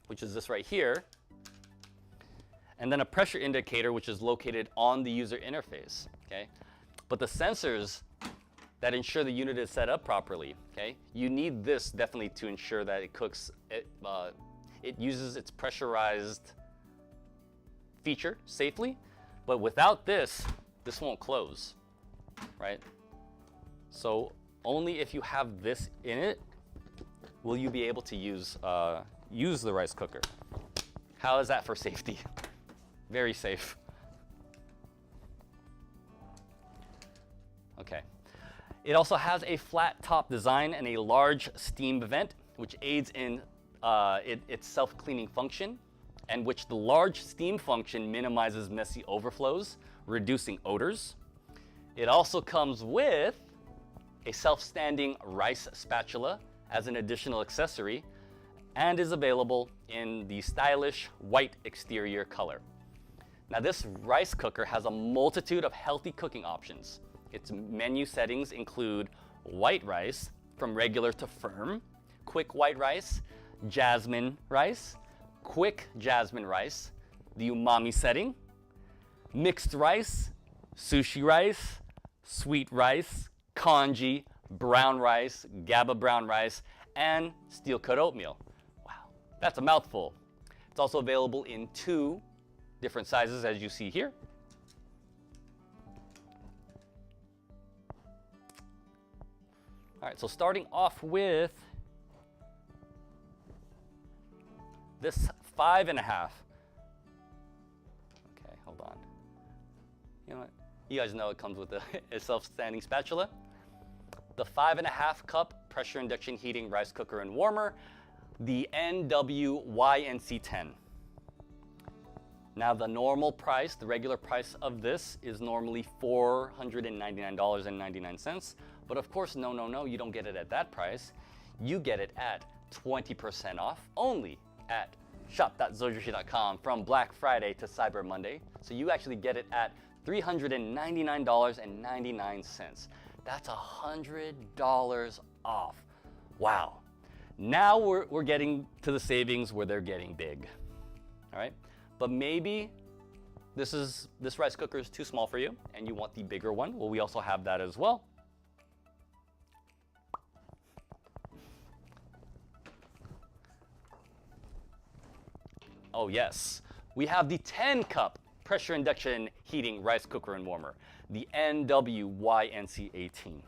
which is this right here. And then a pressure indicator, which is located on the user interface. Okay. But the sensors that ensure the unit is set up properly, okay, you need this definitely to ensure that it cooks, it uses its pressurized feature safely, but without this, this won't close, right? So only if you have this in it will you be able to use the rice cooker. How is that for safety? Very safe. Okay. It also has a flat top design and a large steam vent, which aids in its self-cleaning function, and which the large steam function minimizes messy overflows, reducing odors. It also comes with a self-standing rice spatula as an additional accessory and is available in the stylish white exterior color. Now this rice cooker has a multitude of healthy cooking options. Its menu settings include white rice from regular to firm, quick white rice, jasmine rice, quick jasmine rice, the umami setting, mixed rice, sushi rice, sweet rice, congee, brown rice, GABA brown rice, and steel cut oatmeal. Wow, that's a mouthful. It's also available in 2 different sizes, as you see here. All right, so starting off with this 5.5. Okay, hold on. You know what? You guys know it comes with a self-standing spatula. The 5.5 cup pressure induction heating rice cooker and warmer, the NWYNC10. Now the normal price, the regular price of this is normally $499.99. But of course, no, you don't get it at that price. You get it at 20% off only at shop.zojirushi.com from Black Friday to Cyber Monday. So you actually get it at $399.99. That's $100 off. Wow. Now we're getting to the savings where they're getting big. All right. But maybe this rice cooker is too small for you and you want the bigger one. Well, we also have that as well. Oh yes, we have the 10 cup pressure induction heating rice cooker and warmer, the NWYNC18.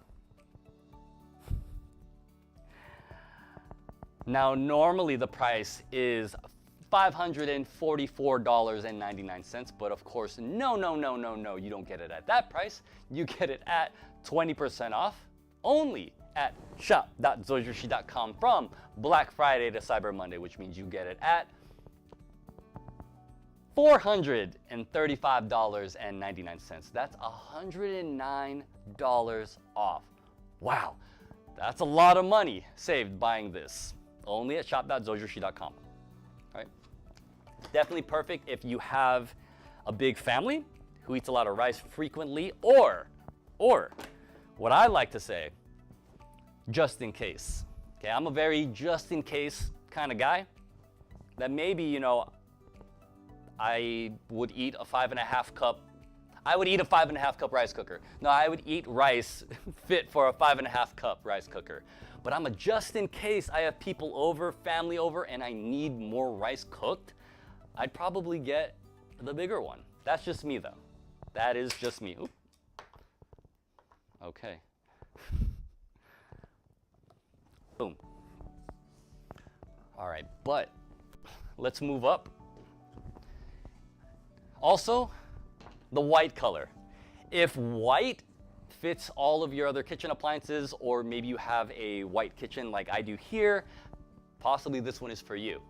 Now normally the price is $544.99, but of course, no, you don't get it at that price. You get it at 20% off only at shop.zojirushi.com from Black Friday to Cyber Monday, which means you get it at $435.99. That's $109 off. Wow, that's a lot of money saved buying this. Only at shop.zojirushi.com. Right? Definitely perfect if you have a big family who eats a lot of rice frequently, or what I like to say, just in case. Okay, I'm a very just in case kind of guy. That maybe, you know, I would eat a 5.5 cup. I would eat a 5.5 cup rice cooker. No, I would eat rice fit for a 5.5 cup rice cooker. But I'm a just in case I have people over, family over, and I need more rice cooked, I'd probably get the bigger one. That's just me though. That is just me. Oop. Okay. Boom. All right, but let's move up. Also, the white color. If white fits all of your other kitchen appliances, or maybe you have a white kitchen like I do here, possibly this one is for you.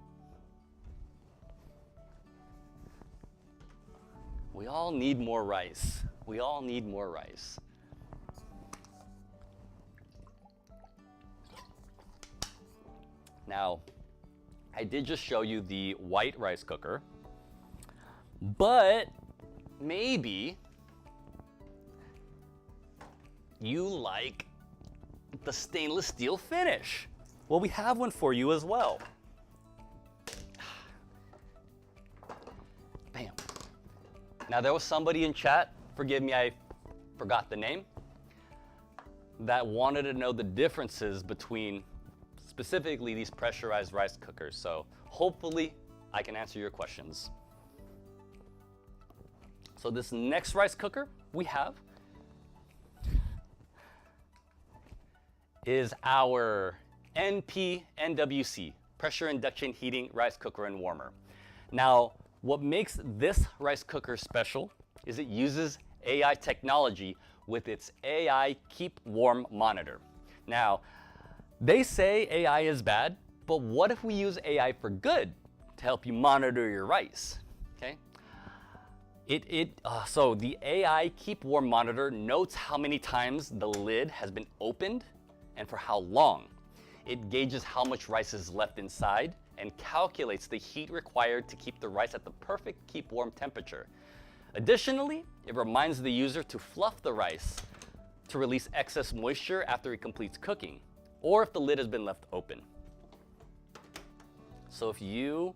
We all need more rice. We all need more rice. Now, I did just show you the white rice cooker, but maybe you like the stainless steel finish. Well, we have one for you as well. Bam. Now, there was somebody in chat, forgive me, I forgot the name, that wanted to know the differences between specifically these pressurized rice cookers. So hopefully I can answer your questions. So this next rice cooker we have is our NWC, pressure induction heating rice cooker and warmer. Now, what makes this rice cooker special is it uses AI technology with its AI Keep Warm monitor. Now, they say AI is bad, but what if we use AI for good to help you monitor your rice? Okay. So the AI Keep Warm monitor notes how many times the lid has been opened and for how long. It gauges how much rice is left inside and calculates the heat required to keep the rice at the perfect keep warm temperature. Additionally, it reminds the user to fluff the rice to release excess moisture after it completes cooking, or if the lid has been left open. So if you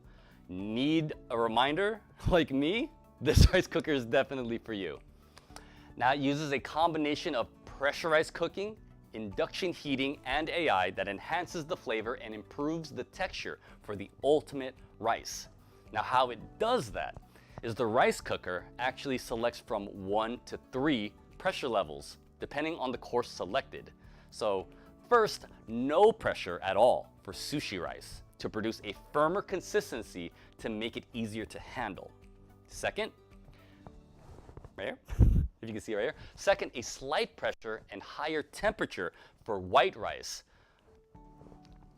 need a reminder like me, this rice cooker is definitely for you. Now, it uses a combination of pressurized cooking, induction heating, and AI that enhances the flavor and improves the texture for the ultimate rice. Now, how it does that is the rice cooker actually selects from 1 to 3 pressure levels, depending on the course selected. So first, no pressure at all for sushi rice to produce a firmer consistency to make it easier to handle. Second, right here, if you can see right here. Second, a slight pressure and higher temperature for white rice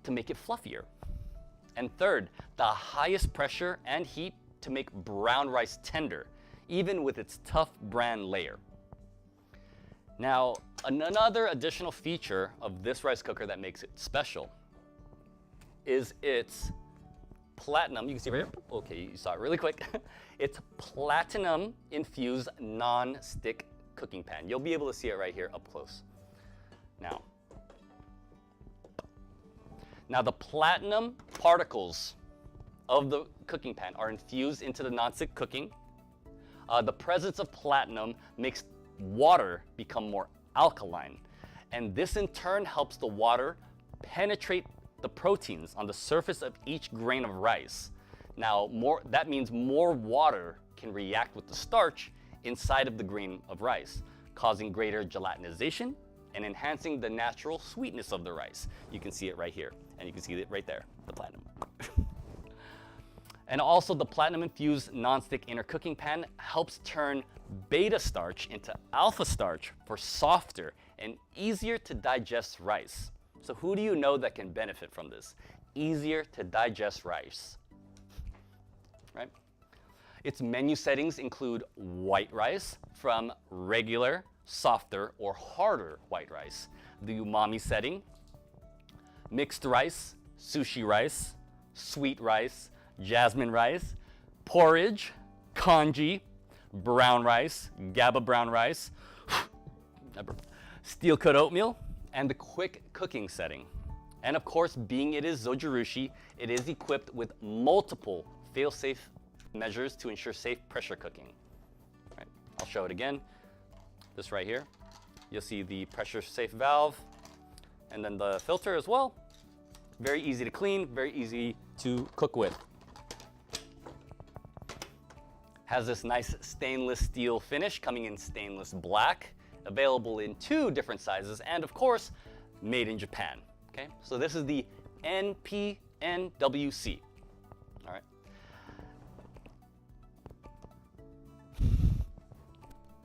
to make it fluffier. And third, the highest pressure and heat to make brown rice tender, even with its tough bran layer. Now, another additional feature of this rice cooker that makes it special is its platinum, you can see right here, okay, you saw it really quick. It's platinum infused non-stick cooking pan. You'll be able to see it right here up close. Now the platinum particles of the cooking pan are infused into the non-stick cooking. The presence of platinum makes water become more alkaline, and this in turn helps the water penetrate the proteins on the surface of each grain of rice. Now, that means more water can react with the starch inside of the grain of rice, causing greater gelatinization and enhancing the natural sweetness of the rice. You can see it right here, and you can see it right there, the platinum. And also, the platinum-infused non-stick inner cooking pan helps turn beta starch into alpha starch for softer and easier to digest rice. So who do you know that can benefit from this? Easier to digest rice, right? Its menu settings include white rice from regular, softer, or harder white rice, the umami setting, mixed rice, sushi rice, sweet rice, jasmine rice, porridge, congee, brown rice, GABA brown rice, steel cut oatmeal, and the quick cooking setting. And of course, being it is Zojirushi, it is equipped with multiple fail-safe measures to ensure safe pressure cooking. All right, I'll show it again. This right here, you'll see the pressure safe valve and then the filter as well. Very easy to clean, very easy to cook with. Has this nice stainless steel finish coming in stainless black, available in 2 different sizes, and of course, made in Japan. Okay, so this is the NPNWC. All right.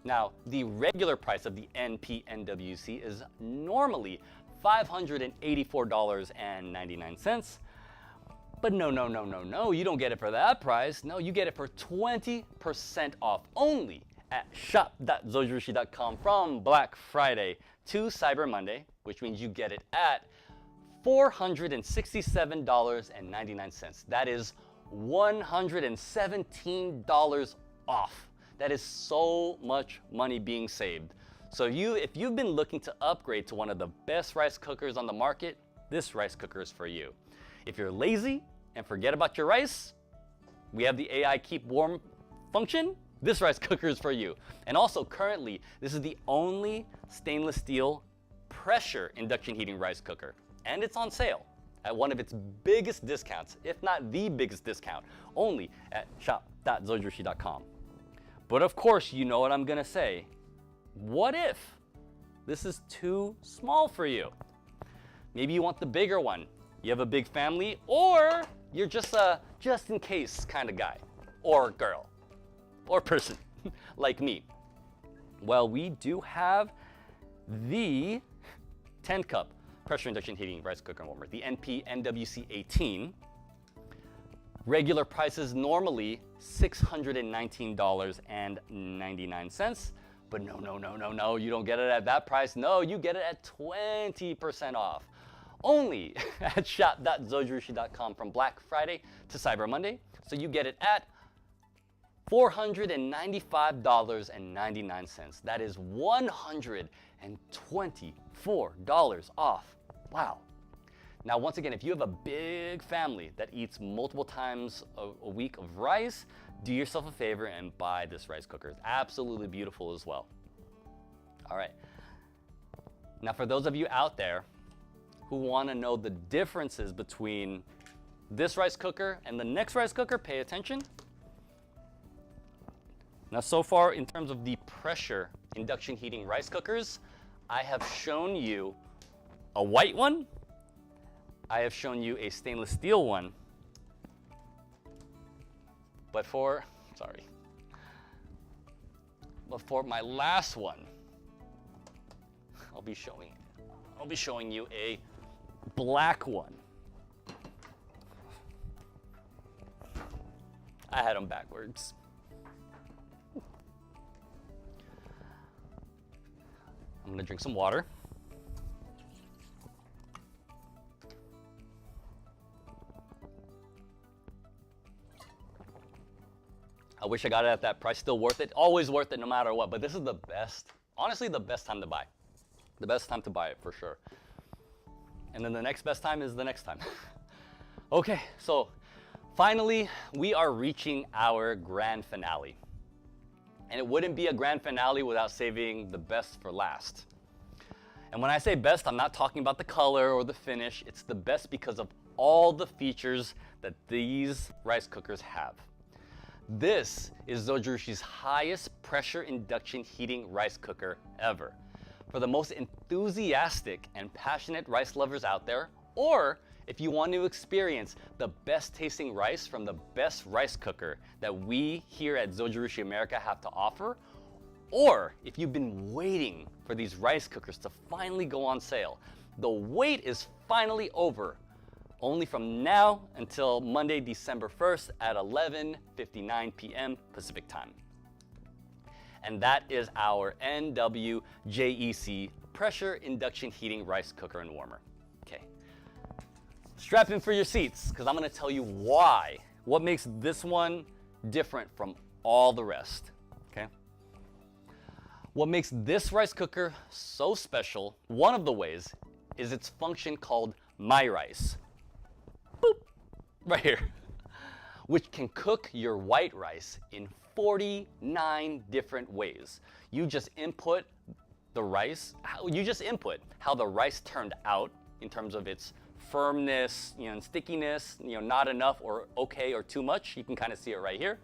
Now, the regular price of the NPNWC is normally $584.99. But no, you don't get it for that price. No, you get it for 20% off only at shop.zojirushi.com from Black Friday to Cyber Monday, which means you get it at $467.99. That is $117 off. That is so much money being saved. So if you've been looking to upgrade to one of the best rice cookers on the market, this rice cooker is for you. If you're lazy and forget about your rice, we have the AI keep warm function. This rice cooker is for you. And also currently, this is the only stainless steel pressure induction heating rice cooker. And it's on sale at one of its biggest discounts, if not the biggest discount, only at shop.zojirushi.com. But of course, you know what I'm gonna say. What if this is too small for you? Maybe you want the bigger one. You have a big family, or you're just a just in case kind of guy, or girl, or person like me. Well, we do have the 10-cup pressure induction heating rice cooker and warmer, the NPNWC 18. Regular prices normally $619.99, but no, you don't get it at that price. No, you get it at 20% off. Only at shop.zojirushi.com from Black Friday to Cyber Monday. So you get it at $495.99. That is $124 off. Wow. Now, once again, if you have a big family that eats multiple times a week of rice, do yourself a favor and buy this rice cooker. It's absolutely beautiful as well. All right. Now, for those of you out there who want to know the differences between this rice cooker and the next rice cooker, pay attention. Now, so far, in terms of the pressure induction heating rice cookers, I have shown you a white one. I have shown you a stainless steel one. But for my last one, I'll be showing you a black one. I had them backwards. I'm gonna drink some water. I wish I got it at that price. Still worth it. Always worth it no matter what. But this is the best, honestly, the best time to buy. The best time to buy it for sure. And then the next best time is the next time. Okay, so finally, we are reaching our grand finale. And it wouldn't be a grand finale without saving the best for last. And when I say best, I'm not talking about the color or the finish. It's the best because of all the features that these rice cookers have. This is Zojirushi's highest pressure induction heating rice cooker ever. For the most enthusiastic and passionate rice lovers out there, or if you want to experience the best tasting rice from the best rice cooker that we here at Zojirushi America have to offer, or if you've been waiting for these rice cookers to finally go on sale, the wait is finally over. Only from now until Monday, December 1st at 11:59 p.m. Pacific time. And that is our NWJEC pressure induction heating rice cooker and warmer. Okay. Strap in for your seats, because I'm going to tell you why. What makes this one different from all the rest. Okay. What makes this rice cooker so special, one of the ways, is its function called My Rice. Boop, right here, which can cook your white rice in 49 different ways. You just input the rice, how the rice turned out in terms of its firmness, and stickiness, not enough or okay or too much. You can kind of see it right here.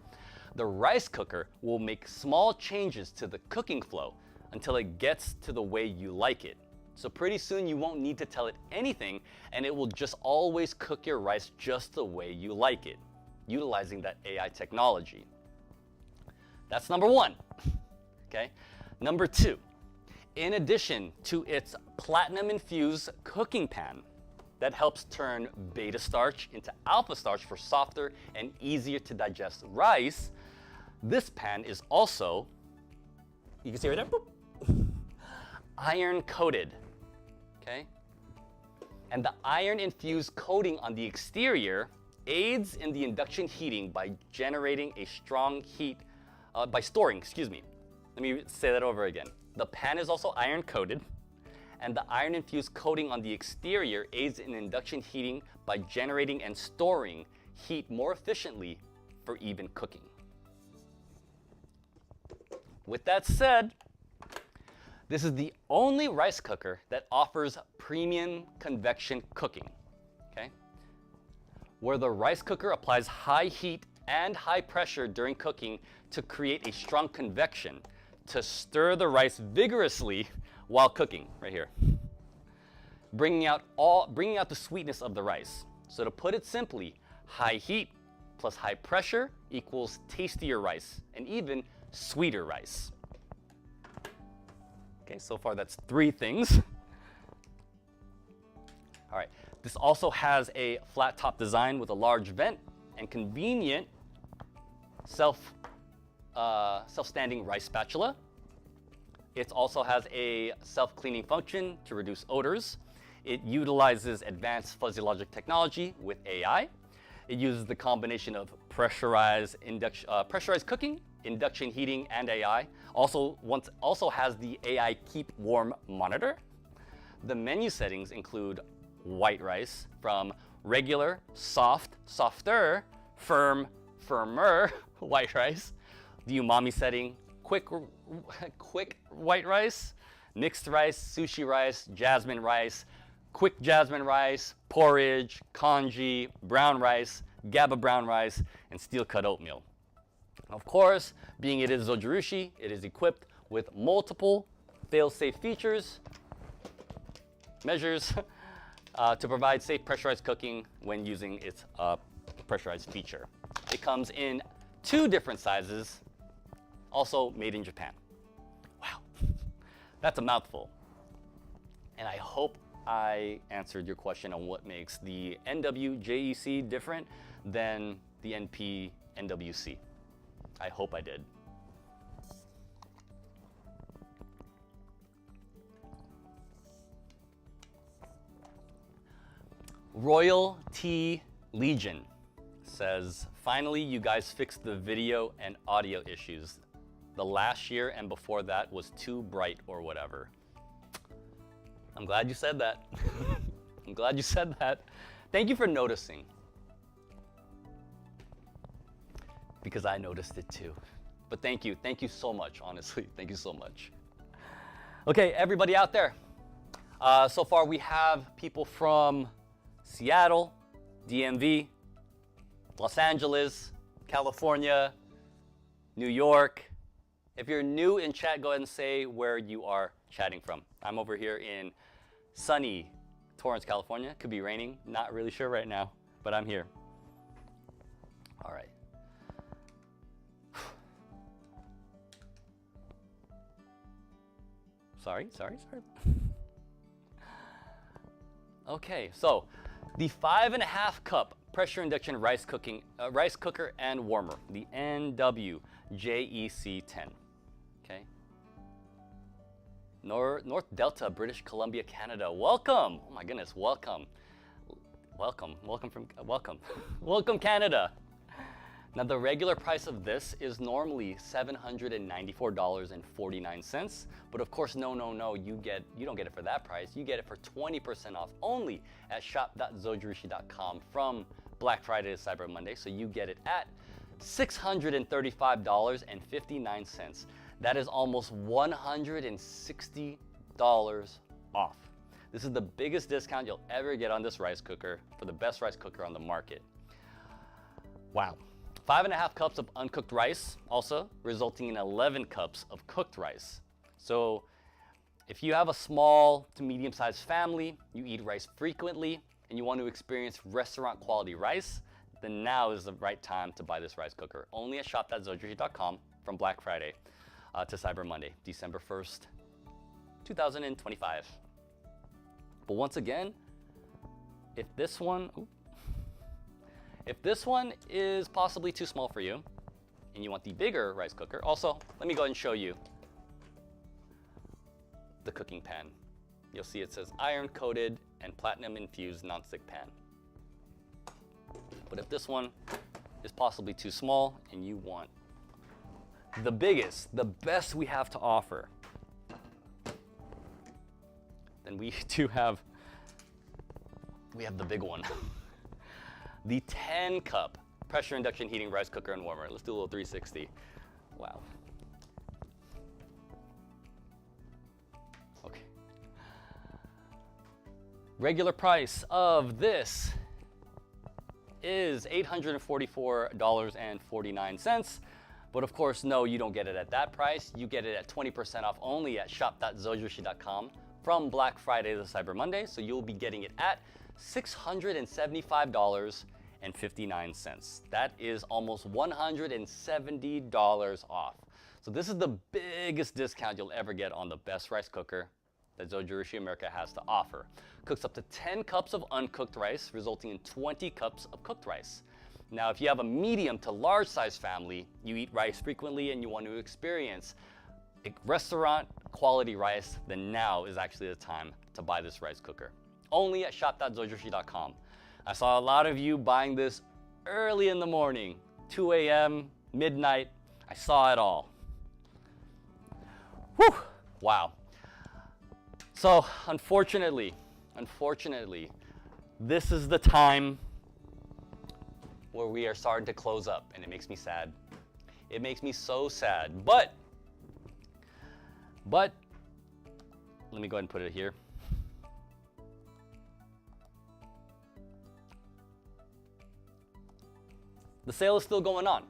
The rice cooker will make small changes to the cooking flow until it gets to the way you like it. So pretty soon you won't need to tell it anything, and it will just always cook your rice just the way you like it, utilizing that AI technology. That's number one. Okay. Number two, in addition to its platinum-infused cooking pan that helps turn beta starch into alpha starch for softer and easier to digest rice, this pan is also, you can see right there, boop, iron coated. Okay? And the iron-infused coating on the exterior aids in the induction heating by generating a strong heat, by storing, excuse me. Let me say that over again. The pan is also iron-coated, and the iron-infused coating on the exterior aids in induction heating by generating and storing heat more efficiently for even cooking. With that said, this is the only rice cooker that offers premium convection cooking, okay? Where the rice cooker applies high heat and high pressure during cooking to create a strong convection to stir the rice vigorously while cooking, right here. Bringing out the sweetness of the rice. So to put it simply, high heat plus high pressure equals tastier rice and even sweeter rice. Okay, so far that's 3 things. All right, this also has a flat top design with a large vent and convenient self-standing rice spatula. It also has a self-cleaning function to reduce odors. It utilizes advanced fuzzy logic technology with AI. It uses the combination of pressurized cooking, induction heating, and AI. Also has the AI keep warm monitor. The menu settings include white rice from regular, soft, softer, firm, firmer white rice. The umami setting, quick white rice, mixed rice, sushi rice, jasmine rice, quick jasmine rice, porridge, congee, brown rice, GABA brown rice, and steel-cut oatmeal. Of course, being it is Zojirushi, it is equipped with multiple fail-safe measures to provide safe pressurized cooking when using its pressurized feature. It comes in 2 different sizes, also made in Japan. Wow, that's a mouthful. And I hope I answered your question on what makes the NWJEC different than the NP NWC. I hope I did. Royal T Legion says, finally you guys fixed the video and audio issues. The last year and before that was too bright or whatever. I'm glad you said that. I'm glad you said that. Thank you for noticing. Because I noticed it too. But thank you so much, honestly. Thank you so much. Okay, everybody out there. So far we have people from Seattle, DMV, Los Angeles, California, New York. If you're new in chat, go ahead and say where you are chatting from. I'm over here in sunny Torrance, California. Could be raining, not really sure right now, but I'm here. All right. Sorry. Okay, so the 5.5 cup pressure induction rice cooker and warmer, the NWJEC10. Okay. North Delta, British Columbia, Canada. Welcome. Oh my goodness, welcome. Welcome Canada. Now the regular price of this is normally $794.49, but of course, no, you don't get it for that price. You get it for 20% off only at shop.zojirushi.com from Black Friday to Cyber Monday. So you get it at $635.59. That is almost $160 off. This is the biggest discount you'll ever get on this rice cooker for the best rice cooker on the market. Wow. 5.5 cups of uncooked rice, also resulting in 11 cups of cooked rice. So If you have a small to medium-sized family, you eat rice frequently, and you want to experience restaurant quality rice, then now is the right time to buy this rice cooker. Only at shop.zojirushi.com from Black Friday to Cyber Monday, December 1st, 2025. But once again, if this one is possibly too small for you and you want the bigger rice cooker, also, let me go ahead and show you the cooking pan. You'll see it says iron coated and platinum infused nonstick pan. But if this one is possibly too small and you want the biggest, the best we have to offer, then we have the big one. The 10-cup pressure induction heating rice cooker and warmer. Let's do a little 360. Wow. Okay. Regular price of this is $844.49. But of course, no, you don't get it at that price. You get it at 20% off only at shop.zojirushi.com from Black Friday to Cyber Monday. So you'll be getting it at $675.59. That is almost $170 off. So this is the biggest discount you'll ever get on the best rice cooker that Zojirushi America has to offer. Cooks up to 10 cups of uncooked rice, resulting in 20 cups of cooked rice. Now, if you have a medium to large size family, you eat rice frequently and you want to experience restaurant quality rice, then now is actually the time to buy this rice cooker. Only at shop.zojirushi.com. I saw a lot of you buying this early in the morning, 2 a.m., midnight. I saw it all. Whew, wow. So unfortunately, this is the time where we are starting to close up, and it makes me sad. It makes me so sad. But let me go ahead and put it here. The sale is still going on.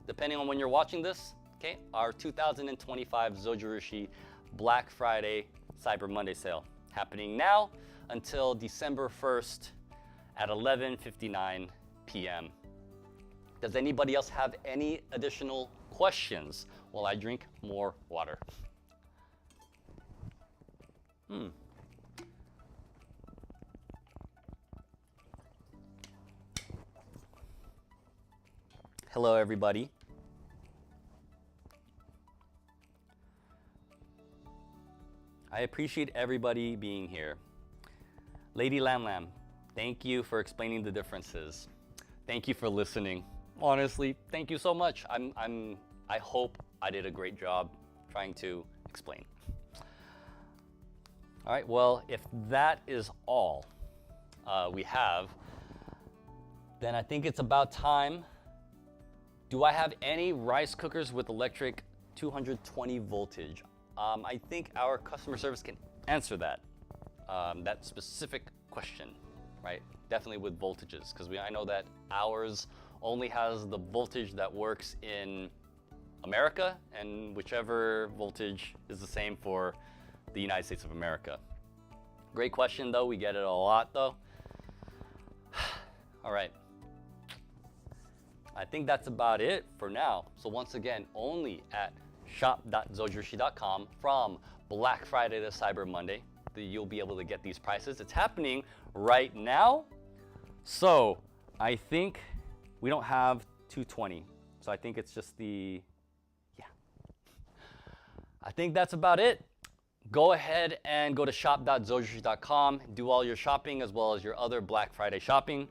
Depending on when you're watching this, okay, our 2025 Zojirushi Black Friday Cyber Monday sale happening now until December 1st at 11:59 p.m. Does anybody else have any additional questions while I drink more water? Hello, everybody. I appreciate everybody being here. Lady Lam Lam, thank you for explaining the differences. Thank you for listening. Honestly, thank you so much. I hope I did a great job trying to explain. All right, well, if that is all we have, then I think it's about time. Do I have any rice cookers with electric 220 voltage? I think our customer service can answer that specific question, right? Definitely with voltages, because I know that ours only has the voltage that works in America, and whichever voltage is the same for the United States of America. Great question, though. We get it a lot, though. All right. I think that's about it for now. So once again, only at shop.zojirushi.com from Black Friday to Cyber Monday that you'll be able to get these prices. It's happening right now. So I think we don't have 220. So I think it's just I think that's about it. Go ahead and go to shop.zojirushi.com, do all your shopping as well as your other Black Friday shopping.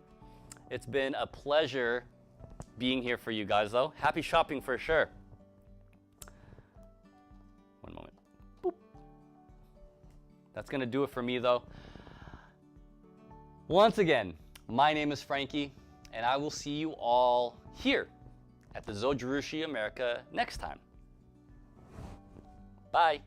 It's been a pleasure being here for you guys, though. Happy shopping for sure. One moment. Boop. That's gonna do it for me, though. Once again, my name is Frankie, and I will see you all here at the Zojirushi America next time. Bye.